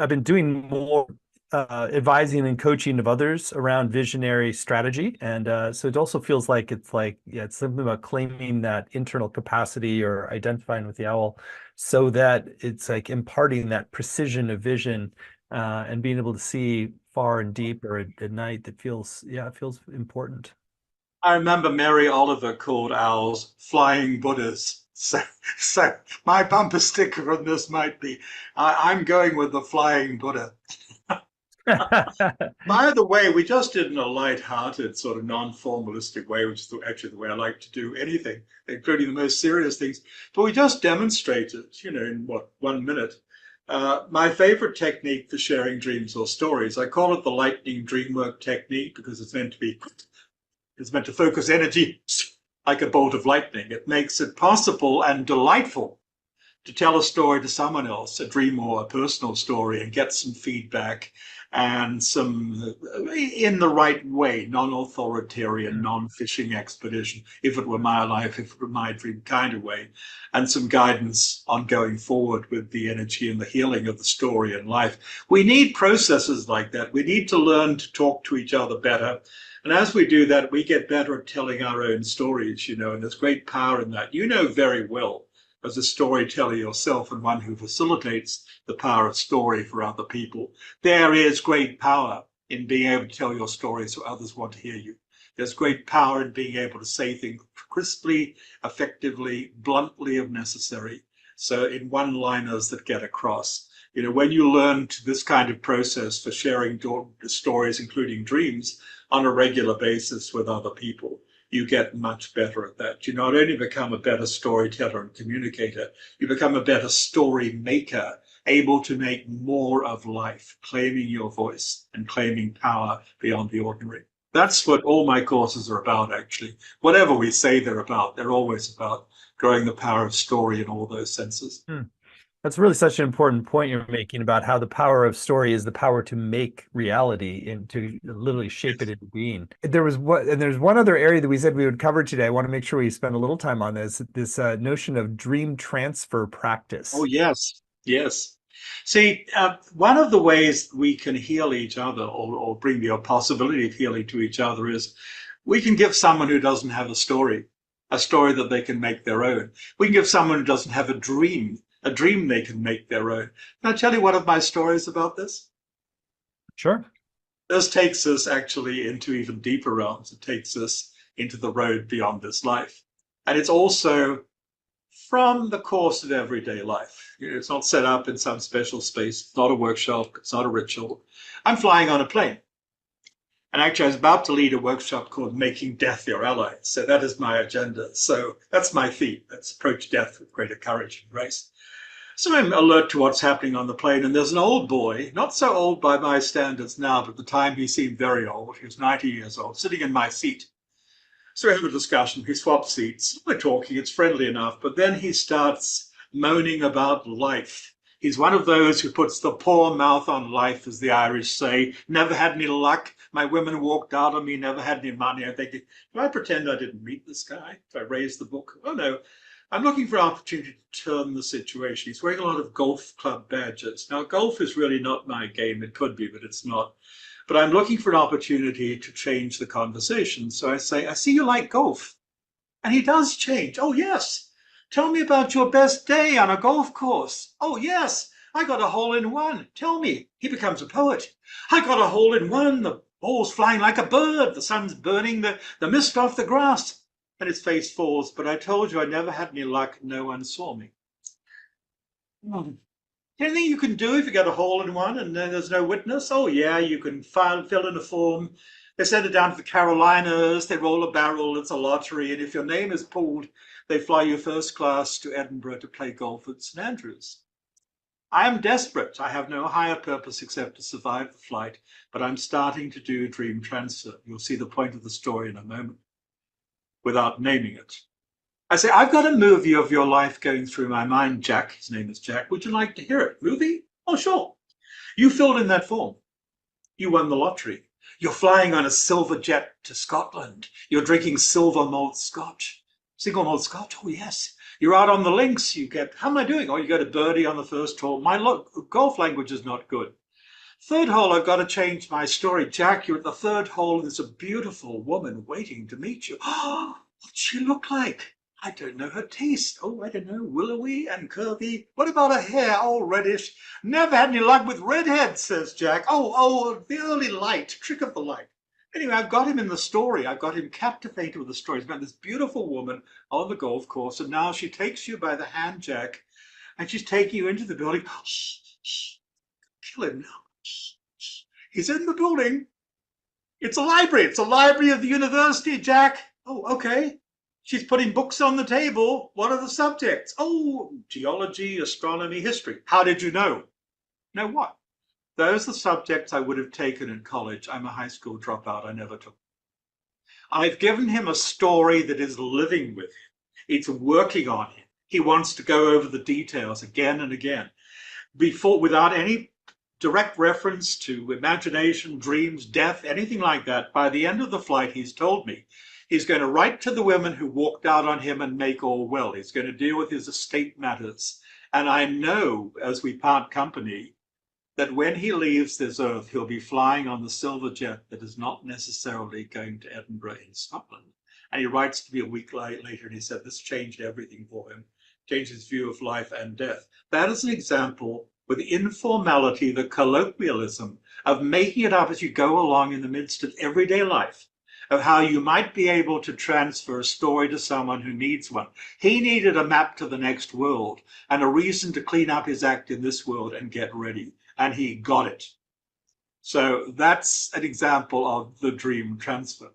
S1: been doing more advising and coaching of others around visionary strategy, and so it also feels like it's something about claiming that internal capacity or identifying with the owl, so that it's like imparting that precision of vision and being able to see far and deep or at night. That feels it feels important.
S2: I remember Mary Oliver called owls flying Buddhas. So my bumper sticker on this might be, I'm going with the flying Buddha. By the way, we just did in a light-hearted, sort of non-formalistic way, which is actually the way I like to do anything, including the most serious things. But we just demonstrated, in what, 1 minute, my favorite technique for sharing dreams or stories. I call it the lightning dreamwork technique because it's meant to focus energy like a bolt of lightning. It makes it possible and delightful to tell a story to someone else, a dream or a personal story, and get some feedback and some in the right way, non-authoritarian,
S1: Mm.
S2: non-fishing expedition, if it were my life, if it were my dream kind of way, and some guidance on going forward with the energy and the healing of the story and life. We need processes like that. We need to learn to talk to each other better. And as we do that, we get better at telling our own stories, and there's great power in that. You know very well, as a storyteller yourself and one who facilitates the power of story for other people, there is great power in being able to tell your story so others want to hear you. There's great power in being able to say things crisply, effectively, bluntly if necessary. So in one-liners that get across. When you learn this kind of process for sharing stories, including dreams, on a regular basis with other people, you get much better at that. You not only become a better storyteller and communicator, you become a better story maker, able to make more of life, claiming your voice and claiming power beyond the ordinary. That's what all my courses are about, actually. Whatever we say they're about, they're always about growing the power of story in all those senses.
S1: Hmm. That's really such an important point you're making about how the power of story is the power to make reality and to literally shape it
S2: Yes.
S1: into being. There's one other area that we said we would cover today. I want to make sure we spend a little time on this notion of dream transfer
S2: Oh,
S1: practice.
S2: yes, yes. See, one of the ways we can heal each other or bring the possibility of healing to each other is we can give someone who doesn't have a story that they can make their own. We can give someone who doesn't have a dream they can make their own. Can I tell you one of my stories about this?
S1: Sure.
S2: This takes us actually into even deeper realms. It takes us into the road beyond this life. And it's also from the course of everyday life. It's not set up in some special space. It's not a workshop. It's not a ritual. I'm flying on a plane. And actually, I was about to lead a workshop called Making Death Your Ally. So that is my agenda. So that's my theme. Let's approach death with greater courage and grace. So I'm alert to what's happening on the plane. And there's an old boy, not so old by my standards now, but at the time he seemed very old. He was 90 years old, sitting in my seat. So we have a discussion. He swaps seats. We're talking. It's friendly enough. But then he starts moaning about life. He's one of those who puts the poor mouth on life, as the Irish say. Never had any luck. My women walked out on me. Never had any money. I'm thinking, do I pretend I didn't meet this guy? If I raise the book? Oh, no. I'm looking for an opportunity to turn the situation. He's wearing a lot of golf club badges. Now, golf is really not my game. It could be, but it's not. But I'm looking for an opportunity to change the conversation. So I say, I see you like golf. And he does change. Oh, yes. Tell me about your best day on a golf course. Oh, yes. I got a hole in one. Tell me. He becomes a poet. I got a hole in one. The ball's flying like a bird. The sun's burning the mist off the grass. And his face falls. But I told you I never had any luck. No one saw me. Hmm. Anything you can do if you get a hole in one and then there's no witness? Oh, yeah, you can fill in a form. They send it down to the Carolinas. They roll a barrel. It's a lottery. And if your name is pulled, they fly you first class to Edinburgh to play golf at St Andrews. I am desperate. I have no higher purpose except to survive the flight, but I'm starting to do dream transfer. You'll see the point of the story in a moment without naming it. I say, I've got a movie of your life going through my mind, Jack. His name is Jack. Would you like to hear it? Movie? Oh, sure. You filled in that form. You won the lottery. You're flying on a silver jet to Scotland. You're drinking silver malt scotch. Single malt scotch? Oh, yes. You're out on the links. How am I doing? Oh, you got a birdie on the first hole. My golf language is not good. Third hole, I've got to change my story. Jack, you're at the third hole, and there's a beautiful woman waiting to meet you. Oh, what's she look like? I don't know her taste. Oh, I don't know, willowy and curvy. What about her hair? All reddish. Never had any luck with redheads, says Jack. Oh, the early light, trick of the light. Anyway, I've got him in the story. I've got him captivated with the story. He's met this beautiful woman on the golf course, and now she takes you by the hand, Jack, and she's taking you into the building. Shh, shh, kill him now. He's in the building. It's a library. It's a library of the university, Jack. Oh, okay. She's putting books on the table. What are the subjects? Oh, geology, astronomy, history. How did you know? Know what? Those are the subjects I would have taken in college. I'm a high school dropout. I never took. I've given him a story that is living with him. It's working on him. He wants to go over the details again and again. Without any direct reference to imagination, dreams, death, anything like that. By the end of the flight, he's told me he's going to write to the women who walked out on him and make all well. He's going to deal with his estate matters. And I know as we part company that when he leaves this earth, he'll be flying on the silver jet that is not necessarily going to Edinburgh in Scotland. And he writes to me a week later and he said this changed everything for him, changed his view of life and death. That is an example with the informality, the colloquialism of making it up as you go along in the midst of everyday life, of how you might be able to transfer a story to someone who needs one. He needed a map to the next world and a reason to clean up his act in this world and get ready. And he got it. So that's an example of the dream transfer.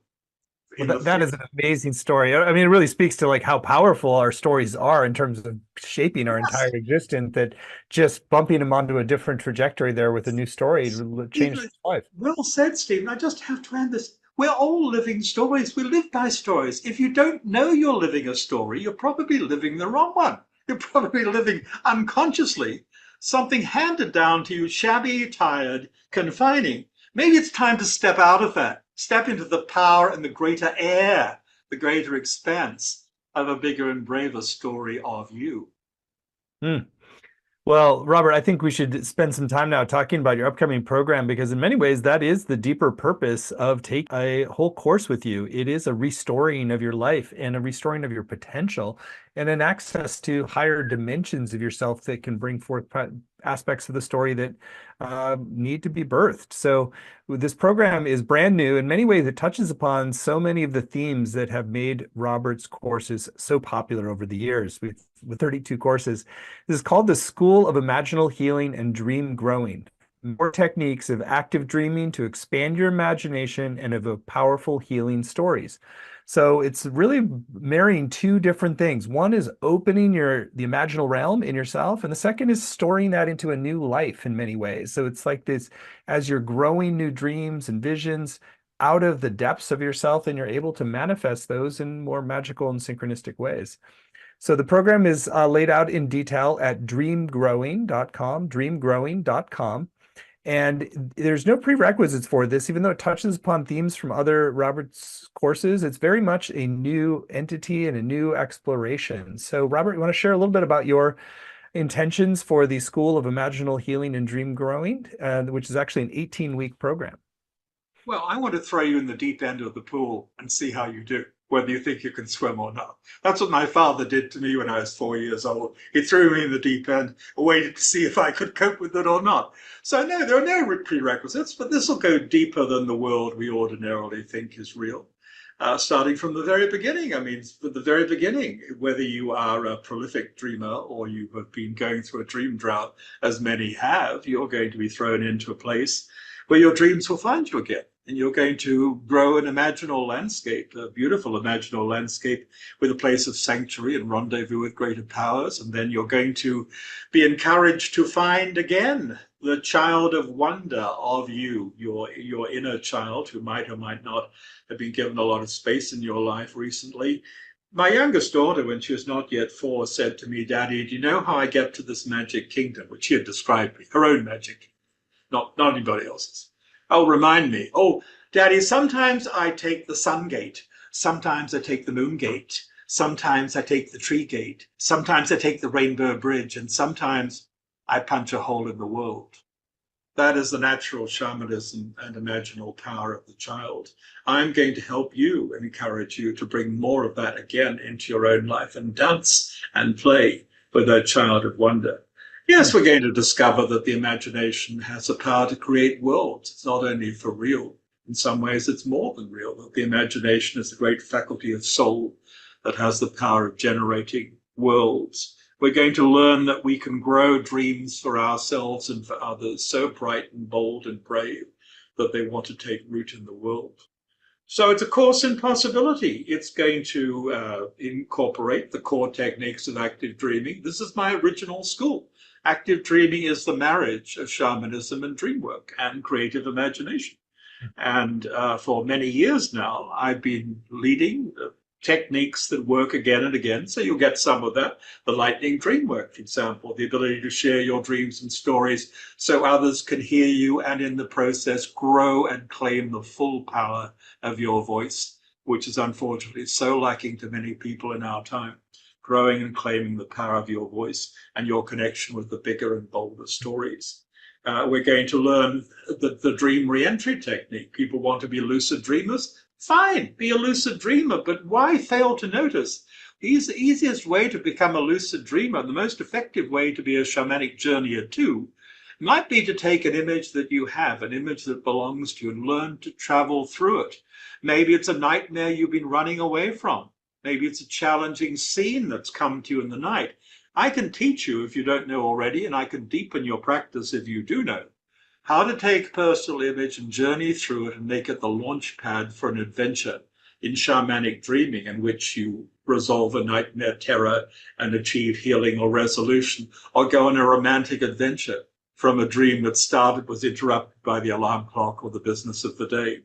S1: Well,
S2: In the
S1: that is an amazing story. I mean, it really speaks to like how powerful our stories are in terms of shaping our entire
S2: yes,
S1: existence, that just bumping him onto a different trajectory there with a new story changed
S2: Stephen,
S1: his life.
S2: well said, Stephen. I just have to end this. We're all living stories. We live by stories. If you don't know you're living a story, you're probably living the wrong one. You're probably living unconsciously something handed down to you, shabby, tired, confining. Maybe it's time to step out of that, step into the power and the greater air, the greater expanse of a bigger and braver story of you.
S1: Hmm. Well, Robert, I think we should spend some time now talking about your upcoming program because in many ways that is the deeper purpose of taking a whole course with you. It is a restoring of your life and a restoring of your potential and an access to higher dimensions of yourself that can bring forth aspects of the story that need to be birthed. So this program is brand new. In many ways, it touches upon so many of the themes that have made Robert's courses so popular over the years. With 32 courses. This is called the School of Imaginal Healing and Dream Growing. More techniques of active dreaming to expand your imagination and of powerful healing stories. So it's really marrying two different things. One is opening the imaginal realm in yourself, and the second is storing that into a new life in many ways. So it's like this, as you're growing new dreams and visions out of the depths of yourself, and you're able to manifest those in more magical and synchronistic ways. So the program is laid out in detail at dreamgrowing.com, dreamgrowing.com. And there's no prerequisites for this, even though it touches upon themes from other Robert's courses. It's very much a new entity and a new exploration. So, Robert, you want to share a little bit about your intentions for the School of Imaginal Healing and Dream Growing, which is actually an 18-week program?
S2: Well, I want to throw you in the deep end of the pool and see how you do, whether you think you can swim or not. That's what my father did to me when I was 4 years old. He threw me in the deep end, waited to see if I could cope with it or not. So, no, there are no prerequisites, but this will go deeper than the world we ordinarily think is real. Starting from the very beginning. I mean, from the very beginning, whether you are a prolific dreamer or you have been going through a dream drought, as many have, you're going to be thrown into a place where your dreams will find you again. And you're going to grow an imaginal landscape, a beautiful imaginal landscape with a place of sanctuary and rendezvous with greater powers. And then you're going to be encouraged to find again the child of wonder of you, your inner child, who might or might not have been given a lot of space in your life recently. My youngest daughter, when she was not yet 4, said to me, "Daddy, do you know how I get to this magic kingdom?" Which she had described me, her own magic, not anybody else's. "Oh, remind me." "Oh, Daddy, sometimes I take the sun gate. Sometimes I take the moon gate. Sometimes I take the tree gate. Sometimes I take the rainbow bridge. And sometimes I punch a hole in the world." That is the natural shamanism and imaginal power of the child. I'm going to help you and encourage you to bring more of that again into your own life and dance and play with that child of wonder. Yes, we're going to discover that the imagination has a power to create worlds. It's not only for real. In some ways, it's more than real. That the imagination is the great faculty of soul that has the power of generating worlds. We're going to learn that we can grow dreams for ourselves and for others so bright and bold and brave that they want to take root in the world. So it's a course in possibility. It's going to incorporate the core techniques of active dreaming. This is my original school. Active dreaming is the marriage of shamanism and dream work and creative imagination. And for many years now, I've been leading techniques that work again and again. So you'll get some of that. The lightning dream work, for example, the ability to share your dreams and stories so others can hear you and in the process grow and claim the full power of your voice, which is unfortunately so lacking to many people in our time. Growing and claiming the power of your voice and your connection with the bigger and bolder stories. We're going to learn the dream re-entry technique. People want to be lucid dreamers. Fine, be a lucid dreamer, but why fail to notice? The easiest way to become a lucid dreamer, the most effective way to be a shamanic journeyer too, might be to take an image that you have, an image that belongs to you, and learn to travel through it. Maybe it's a nightmare you've been running away from. Maybe it's a challenging scene that's come to you in the night. I can teach you if you don't know already, and I can deepen your practice if you do know, how to take a personal image and journey through it and make it the launch pad for an adventure in shamanic dreaming in which you resolve a nightmare terror and achieve healing or resolution, or go on a romantic adventure from a dream that started was interrupted by the alarm clock or the business of the day,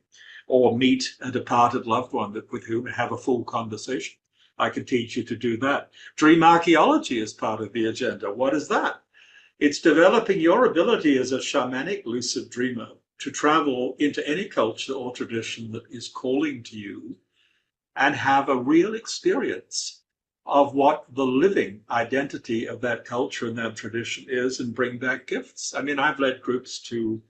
S2: or meet a departed loved one with whom have a full conversation. I can teach you to do that. Dream archaeology is part of the agenda. What is that? It's developing your ability as a shamanic lucid dreamer to travel into any culture or tradition that is calling to you and have a real experience of what the living identity of that culture and that tradition is and bring back gifts. I mean, I've led groups to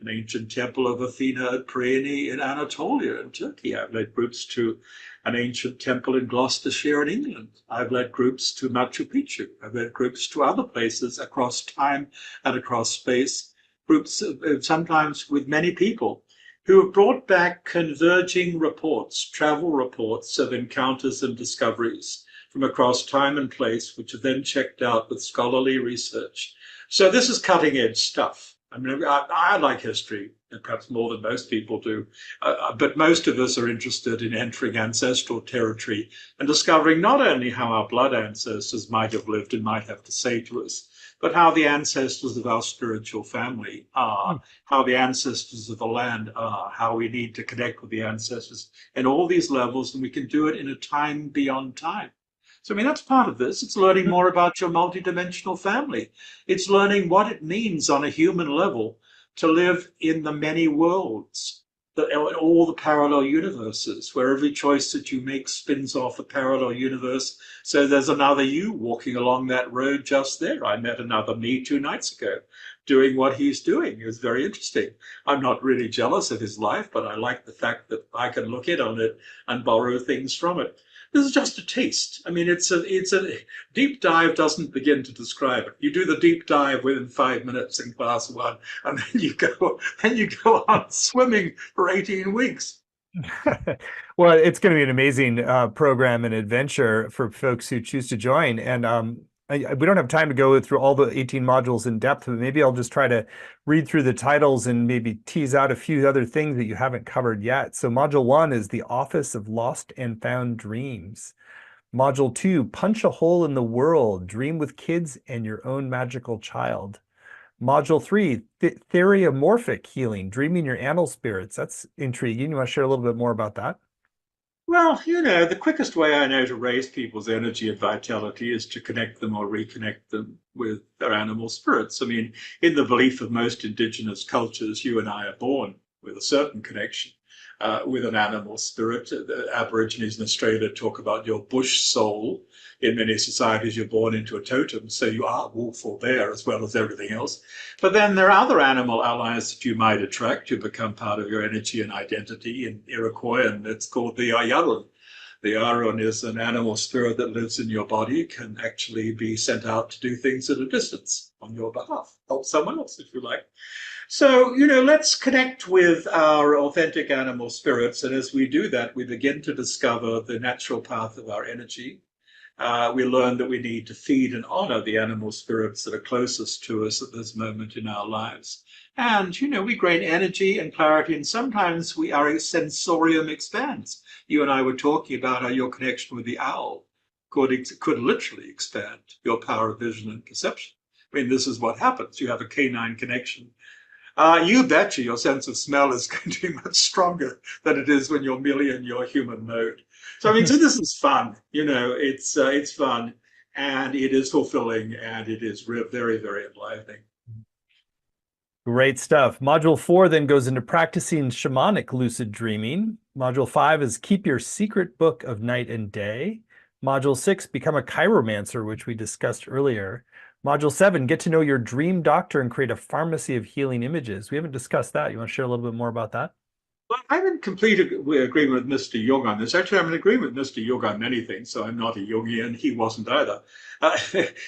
S2: an ancient temple of Athena at Priene in Anatolia in Turkey. I've led groups to an ancient temple in Gloucestershire in England. I've led groups to Machu Picchu. I've led groups to other places across time and across space, groups sometimes with many people who have brought back converging reports, travel reports of encounters and discoveries from across time and place, which are then checked out with scholarly research. So this is cutting edge stuff. I mean, I like history, and perhaps more than most people do, but most of us are interested in entering ancestral territory and discovering not only how our blood ancestors might have lived and might have to say to us, but how the ancestors of our spiritual family are, how the ancestors of the land are, how we need to connect with the ancestors in all these levels, and we can do it in a time beyond time. So, I mean, that's part of this. It's learning more about your multidimensional family. It's learning what it means on a human level to live in the many worlds, all the parallel universes, where every choice that you make spins off a parallel universe. So there's another you walking along that road just there. I met another me 2 nights ago doing what he's doing. It was very interesting. I'm not really jealous of his life, but I like the fact that I can look in on it and borrow things from it. This is just a taste. I mean, it's a deep dive doesn't begin to describe it. You do the deep dive within 5 minutes in class 1, and then you go on swimming for 18 weeks.
S1: Well, it's going to be an amazing program and adventure for folks who choose to join. And we don't have time to go through all the 18 modules in depth, but maybe I'll just try to read through the titles and maybe tease out a few other things that you haven't covered yet. So Module 1 is the Office of Lost and Found Dreams. Module 2, Punch a Hole in the World, Dream with Kids and Your Own Magical Child. Module 3, Theriomorphic Healing, Dreaming Your Animal Spirits. That's intriguing. You want to share a little bit more about that?
S2: Well, the quickest way I know to raise people's energy and vitality is to connect them or reconnect them with their animal spirits. I mean, in the belief of most indigenous cultures, you and I are born with a certain connection with an animal spirit. The Aborigines in Australia talk about your bush soul. In many societies, you're born into a totem, so you are wolf or bear as well as everything else. But then there are other animal allies that you might attract to become part of your energy and identity. In Iroquois, and it's called the Ayarun. The Ayarun is an animal spirit that lives in your body, can actually be sent out to do things at a distance on your behalf, help someone else if you like. So, let's connect with our authentic animal spirits. And as we do that, we begin to discover the natural path of our energy. We learn that we need to feed and honor the animal spirits that are closest to us at this moment in our lives. And, we gain energy and clarity, and sometimes our sensorium expands. You and I were talking about how your connection with the owl could literally expand your power of vision and perception. I mean, this is what happens. You have a canine connection You betcha your sense of smell is going to be much stronger than it is when you're merely in your human mode. So I mean, so this is fun. It's fun, and it is fulfilling, and it is very, very enlivening.
S1: Great stuff. Module 4 then goes into practicing shamanic lucid dreaming. Module 5 is keep your secret book of night and day. Module 6, become a chiromancer, which we discussed earlier. Module 7, get to know your dream doctor and create a pharmacy of healing images. We haven't discussed that. You want to share a little bit more about that?
S2: Well, I'm in complete agreement with Mr. Jung on this. Actually, I'm in agreement with Mr. Jung on many things, so I'm not a Jungian. He wasn't either.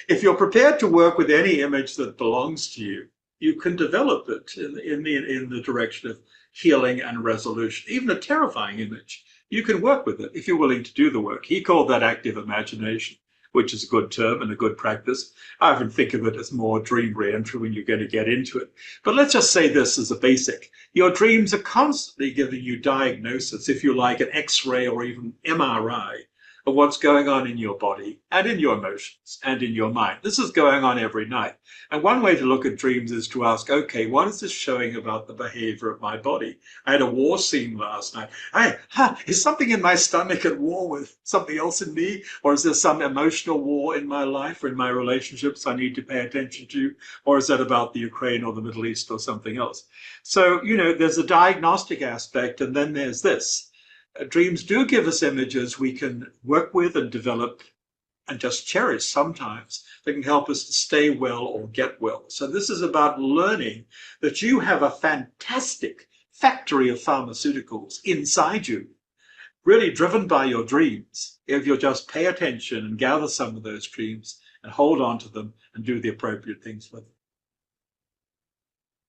S2: If you're prepared to work with any image that belongs to you, you can develop it in the direction of healing and resolution. Even a terrifying image, you can work with it if you're willing to do the work. He called that active imagination, which is a good term and a good practice. I often think of it as more dream re-entry when you're going to get into it. But let's just say this as a basic. Your dreams are constantly giving you diagnosis, if you like, an X-ray or even MRI of what's going on in your body and in your emotions and in your mind. This is going on every night. And one way to look at dreams is to ask, okay, what is this showing about the behavior of my body? I had a war scene last night. Is something in my stomach at war with something else in me? Or is there some emotional war in my life or in my relationships I need to pay attention to? Or is that about the Ukraine or the Middle East or something else? So, there's a diagnostic aspect, and then there's this. Dreams do give us images we can work with and develop and just cherish sometimes. They can help us to stay well or get well. So this is about learning that you have a fantastic factory of pharmaceuticals inside you, really driven by your dreams. If you'll just pay attention and gather some of those dreams and hold on to them and do the appropriate things with them.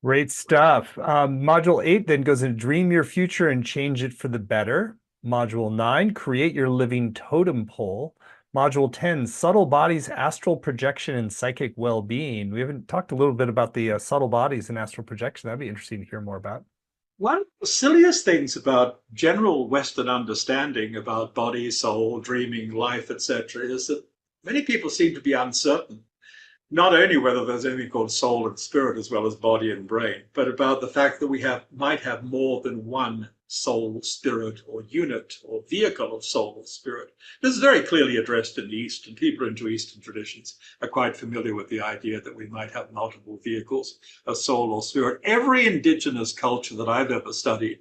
S1: Great stuff. Module 8 then goes into dream your future and change it for the better. Module 9, create your living totem pole. Module 10, subtle bodies, astral projection, and psychic well-being. We haven't talked a little bit about the subtle bodies and astral projection. That'd be interesting to hear more about.
S2: One of the silliest things about general Western understanding about body, soul, dreaming, life, etc., is that many people seem to be uncertain not only whether there's anything called soul and spirit as well as body and brain, but about the fact that we might have more than one soul, spirit, or unit or vehicle of soul or spirit. This is very clearly addressed in the East, and people into Eastern traditions are quite familiar with the idea that we might have multiple vehicles of soul or spirit. Every indigenous culture that I've ever studied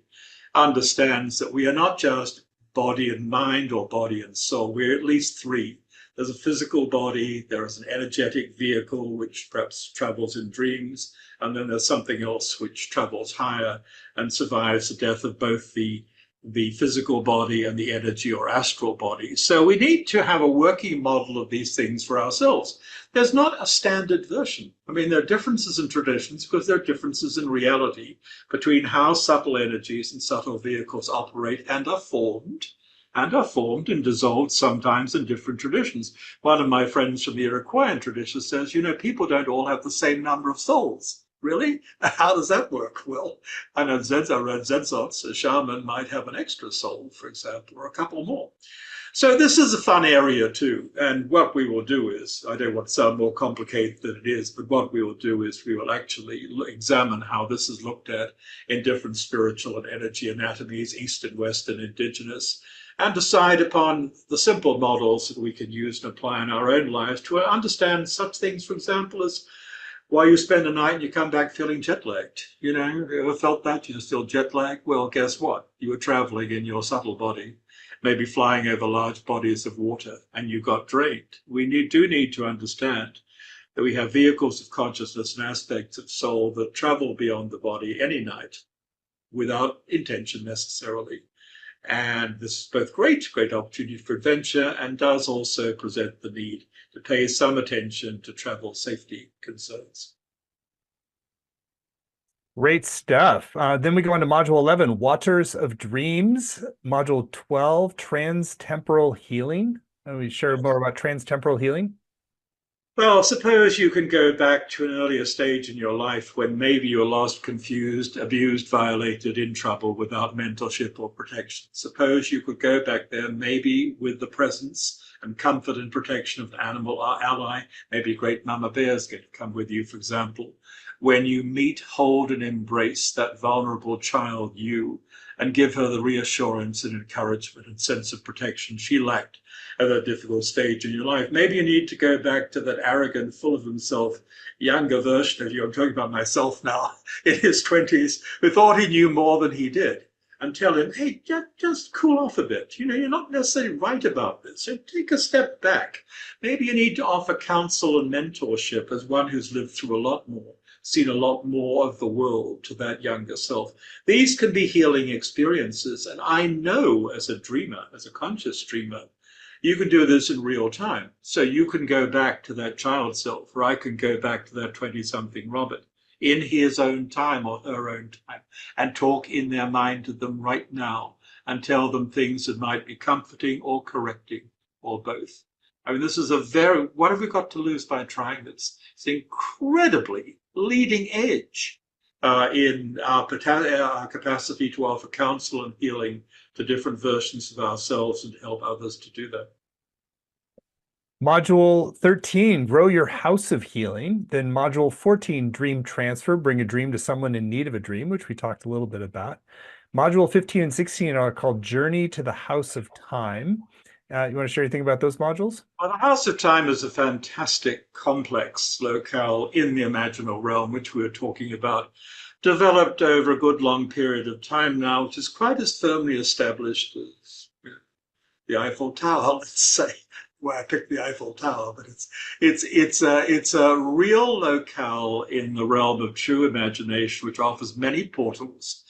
S2: understands that we are not just body and mind or body and soul. We're at least three. There's a physical body, there is an energetic vehicle which perhaps travels in dreams, and then there's something else which travels higher and survives the death of both the physical body and the energy or astral body. So we need to have a working model of these things for ourselves. There's not a standard version. I mean, there are differences in traditions because there are differences in reality between how subtle energies and subtle vehicles operate and are formed and dissolved sometimes in different traditions. One of my friends from the Iroquoian tradition says, people don't all have the same number of souls. Really? How does that work? Well, I know Zedzots, a shaman, might have an extra soul, for example, or a couple more. So this is a fun area too. And what we will do is, I don't want to sound more complicated than it is, but what we will do is we will actually examine how this is looked at in different spiritual and energy anatomies, Eastern, Western, Indigenous, and decide upon the simple models that we can use and apply in our own lives to understand such things, for example, as why you spend a night and you come back feeling jet lagged. You ever felt that? You're still jet lagged? Well, guess what? You were traveling in your subtle body, maybe flying over large bodies of water, and you got drained. We do need to understand that we have vehicles of consciousness and aspects of soul that travel beyond the body any night without intention necessarily. And this is both great opportunity for adventure, and does also present the need to pay some attention to travel safety concerns.
S1: Great stuff. Then we go on to Module 11, Waters of Dreams. Module 12, Trans-temporal Healing. Can we share more about trans-temporal healing?
S2: Well, suppose you can go back to an earlier stage in your life when maybe you were lost, confused, abused, violated, in trouble, without mentorship or protection. Suppose you could go back there, maybe with the presence and comfort and protection of an animal ally. Maybe great mama bears get to come with you, for example. when you meet, hold, and embrace that vulnerable child you and give her the reassurance and encouragement and sense of protection she lacked at that difficult stage in your life. Maybe you need to go back to that arrogant, full of himself, younger version of you. I'm talking about myself now in his 20s, who thought he knew more than he did, and tell him, hey, just cool off a bit. You're not necessarily right about this. So take a step back. Maybe you need to offer counsel and mentorship as one who's lived through a lot more, seen a lot more of the world to that younger self. These can be healing experiences. And I know as a dreamer, as a conscious dreamer, you can do this in real time. So you can go back to that child self, or I can go back to that 20-something Robert in his own time or her own time and talk in their mind to them right now and tell them things that might be comforting or correcting or both. I mean, this is what have we got to lose by trying this? It's incredibly leading edge in our capacity to offer counsel and healing to different versions of ourselves and help others to do that.
S1: Module 13, grow your house of healing. Then module 14, dream transfer, bring a dream to someone in need of a dream, which we talked a little bit about. Module 15 and 16 are called Journey to the House of Time. You want to share anything about those modules?
S2: Well, the House of Time is a fantastic, complex locale in the imaginal realm, which we were talking about, developed over a good long period of time now, which is quite as firmly established as the Eiffel Tower, let's say. Why I picked the Eiffel Tower, but it's a real locale in the realm of true imagination, which offers many portals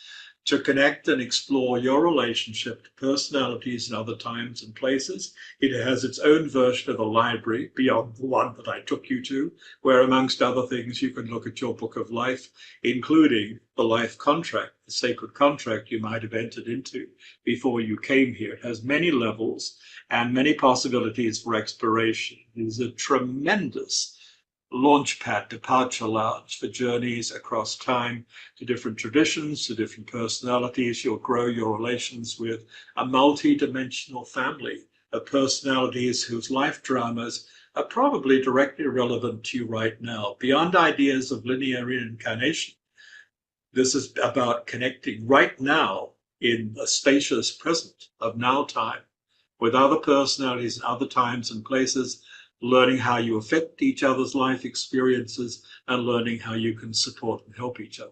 S2: to connect and explore your relationship to personalities in other times and places. It has its own version of a library beyond the one that I took you to, where amongst other things you can look at your book of life, including the life contract, the sacred contract you might have entered into before you came here. It has many levels and many possibilities for exploration. It is a tremendous launchpad, departure lounge for journeys across time to different traditions, to different personalities. You'll grow your relations with a multi-dimensional family of personalities whose life dramas are probably directly relevant to you right now. Beyond ideas of linear reincarnation, this is about connecting right now in a spacious present of now time with other personalities in other times and places, learning how you affect each other's life experiences and learning how you can support and help each other.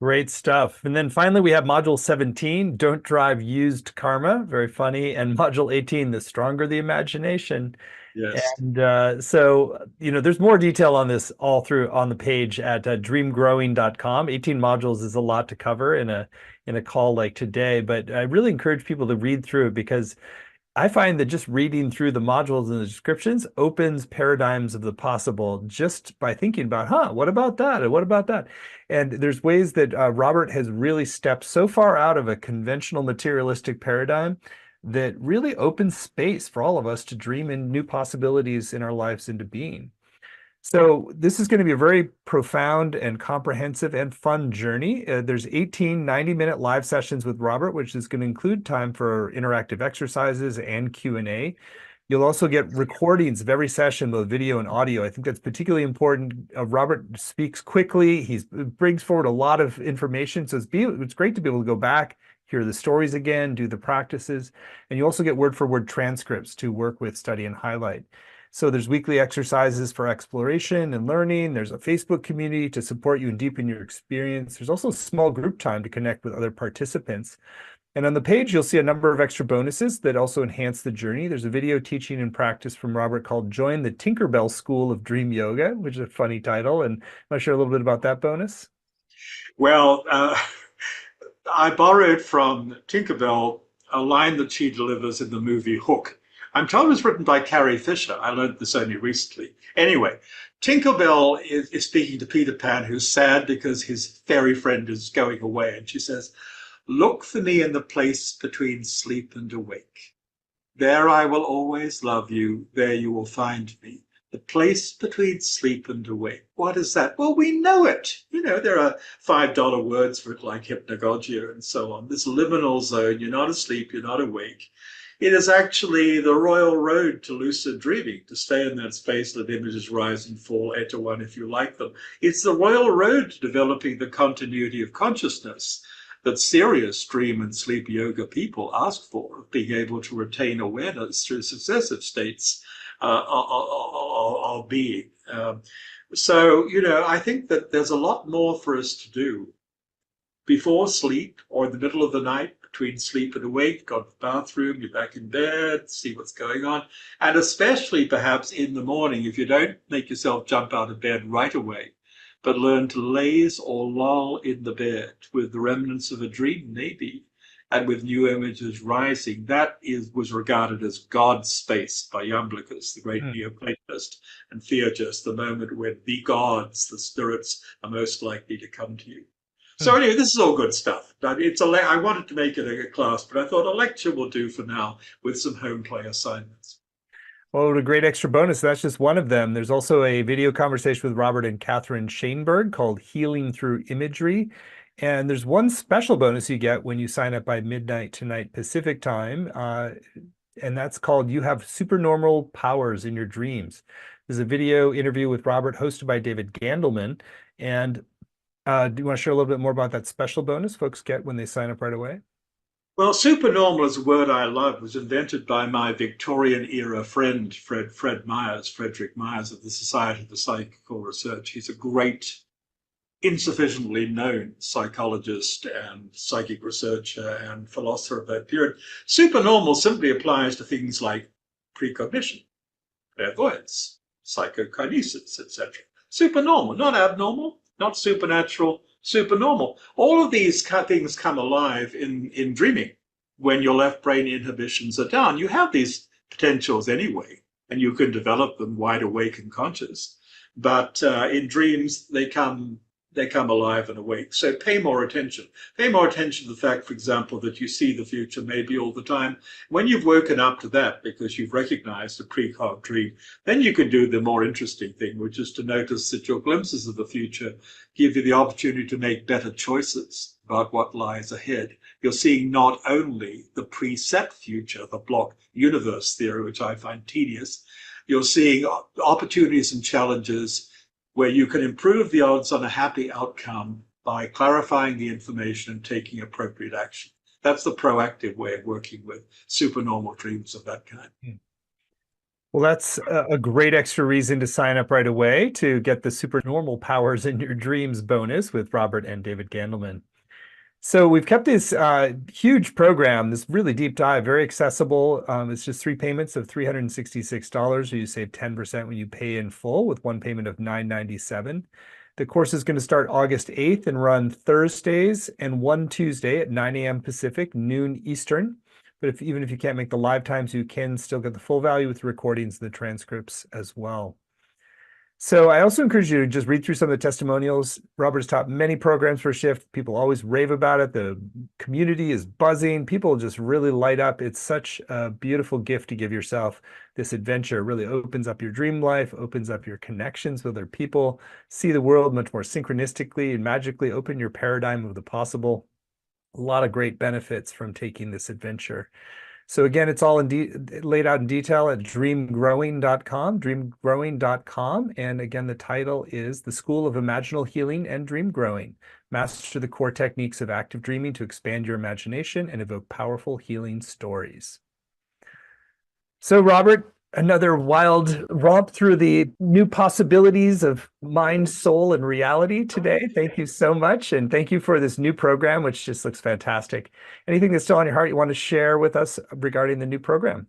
S1: Great stuff. And then finally, we have module 17, Don't Drive Used Karma. Very funny. And module 18, The Stronger the Imagination.
S2: Yes.
S1: And there's more detail on this all through on the page at dreamgrowing.com. 18 modules is a lot to cover in a call like today, but I really encourage people to read through it because I find that just reading through the modules and the descriptions opens paradigms of the possible just by thinking about, what about that? And what about that? And there's ways that Robert has really stepped so far out of a conventional materialistic paradigm that really opens space for all of us to dream in new possibilities in our lives into being. So this is going to be a very profound and comprehensive and fun journey. There's 18 90-minute live sessions with Robert, which is going to include time for interactive exercises and Q&A. You'll also get recordings of every session, both video and audio. I think that's particularly important. Robert speaks quickly. He brings forward a lot of information. So it's great to be able to go back, hear the stories again, do the practices. And you also get word-for-word transcripts to work with, study, and highlight. So there's weekly exercises for exploration and learning. There's a Facebook community to support you and deepen your experience. There's also small group time to connect with other participants. And on the page, you'll see a number of extra bonuses that also enhance the journey. There's a video teaching and practice from Robert called Join the Tinkerbell School of Dream Yoga, which is a funny title. And want to share a little bit about that bonus?
S2: Well, I borrowed from Tinkerbell a line that she delivers in the movie Hook. I'm told it was written by Carrie Fisher. I learned this only recently. Anyway, Tinkerbell is speaking to Peter Pan, who's sad because his fairy friend is going away. And she says, look for me in the place between sleep and awake. There I will always love you. There you will find me. The place between sleep and awake. What is that? Well, we know it. There are $5 words for it like hypnagogia and so on. This liminal zone, you're not asleep, you're not awake. It is actually the royal road to lucid dreaming, to stay in that space, let images rise and fall, enter one if you like them. It's the royal road to developing the continuity of consciousness that serious dream and sleep yoga people ask for, of being able to retain awareness through successive states of being. I think that there's a lot more for us to do before sleep or in the middle of the night, between sleep and awake, go to the bathroom, you're back in bed, see what's going on. And especially perhaps in the morning, if you don't make yourself jump out of bed right away, but learn to laze or loll in the bed with the remnants of a dream, maybe, and with new images rising. Was regarded as God's space by Iamblichus, the great
S1: Mm.
S2: Neoplatonist, and Theurgus, the moment when the gods, the spirits, are most likely to come to you. So
S1: Mm.
S2: anyway, this is all good stuff. I wanted to make it a class, but I thought a lecture will do for now with some home play assignments.
S1: Well, what a great extra bonus. That's just one of them. There's also a video conversation with Robert and Catherine Shainberg called Healing Through Imagery. And there's one special bonus you get when you sign up by midnight tonight Pacific time. And that's called You Have Supernormal Powers in Your Dreams. There's a video interview with Robert hosted by David Gandelman. And do you want to share a little bit more about that special bonus folks get when they sign up right away?
S2: Well, supernormal is a word I love. It was invented by my Victorian era friend, Frederick Myers of the Society for Psychical Research. He's a great, insufficiently known psychologist and psychic researcher and philosopher of that period. Supernormal simply applies to things like precognition, clairvoyance, psychokinesis, etc. Supernormal, not abnormal, not supernatural, supernormal. All of these things come alive in dreaming. When your left brain inhibitions are down, you have these potentials anyway, and you can develop them wide awake and conscious. But in dreams, they come alive and awake. So pay more attention. Pay more attention to the fact, for example, that you see the future maybe all the time. When you've woken up to that because you've recognized a precog dream, then you can do the more interesting thing, which is to notice that your glimpses of the future give you the opportunity to make better choices about what lies ahead. You're seeing not only the preset future, the block universe theory, which I find tedious, you're seeing opportunities and challenges where you can improve the odds on a happy outcome by clarifying the information and taking appropriate action. That's the proactive way of working with supernormal dreams of that kind.
S1: Well, that's a great extra reason to sign up right away to get the supernormal powers in your dreams bonus with Robert and David Gandelman. So we've kept this huge program, this really deep dive, very accessible. It's just 3 payments of $366. So you save 10% when you pay in full with one payment of $997. The course is going to start August 8th and run Thursdays and one Tuesday at 9 a.m. Pacific, noon Eastern. But even if you can't make the live times, you can still get the full value with the recordings and the transcripts as well. So I also encourage you to just read through some of the testimonials. Robert's taught many programs for Shift. People always rave about it. The community is buzzing. People just really light up. It's such a beautiful gift to give yourself. This adventure really opens up your dream life, opens up your connections with other people, see the world much more synchronistically and magically, open your paradigm of the possible. A lot of great benefits from taking this adventure. So again, it's all laid out in detail at dreamgrowing.com. And again, the title is The School of Imaginal Healing and Dream Growing. Master the core techniques of active dreaming to expand your imagination and evoke powerful healing stories. So Robert, another wild romp through the new possibilities of mind, soul, and reality today. Thank you so much. And thank you for this new program, which just looks fantastic. Anything that's still on your heart you want to share with us regarding the new program?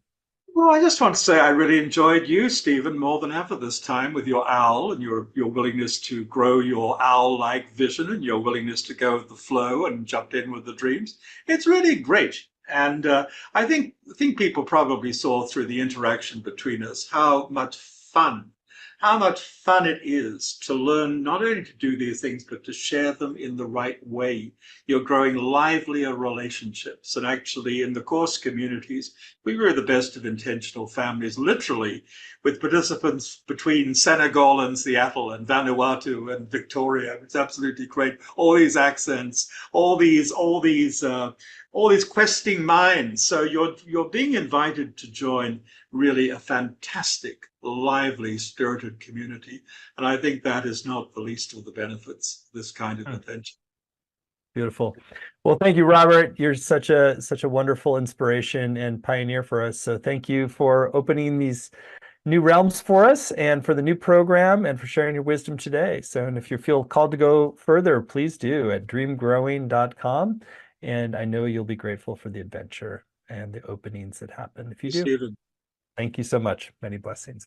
S2: Well, I just want to say I really enjoyed you, Stephen, more than ever this time with your owl and your willingness to grow your owl-like vision and your willingness to go with the flow and jump in with the dreams. It's really great. And I think people probably saw through the interaction between us how much fun it is to learn not only to do these things, but to share them in the right way. You're growing livelier relationships. And actually, in the course communities, we were the best of intentional families, literally, with participants between Senegal and Seattle and Vanuatu and Victoria. It's absolutely great. All these accents, all these questing minds. So you're being invited to join really a fantastic, lively, spirited community. And I think that is not the least of the benefits of this kind of adventure.
S1: Beautiful. Well, thank you, Robert. You're such a wonderful inspiration and pioneer for us. So thank you for opening these new realms for us and for the new program and for sharing your wisdom today. So, and if you feel called to go further, please do at dreamgrowing.com. And I know you'll be grateful for the adventure and the openings that happen if you do.
S2: Stephen.
S1: Thank you so much. Many blessings.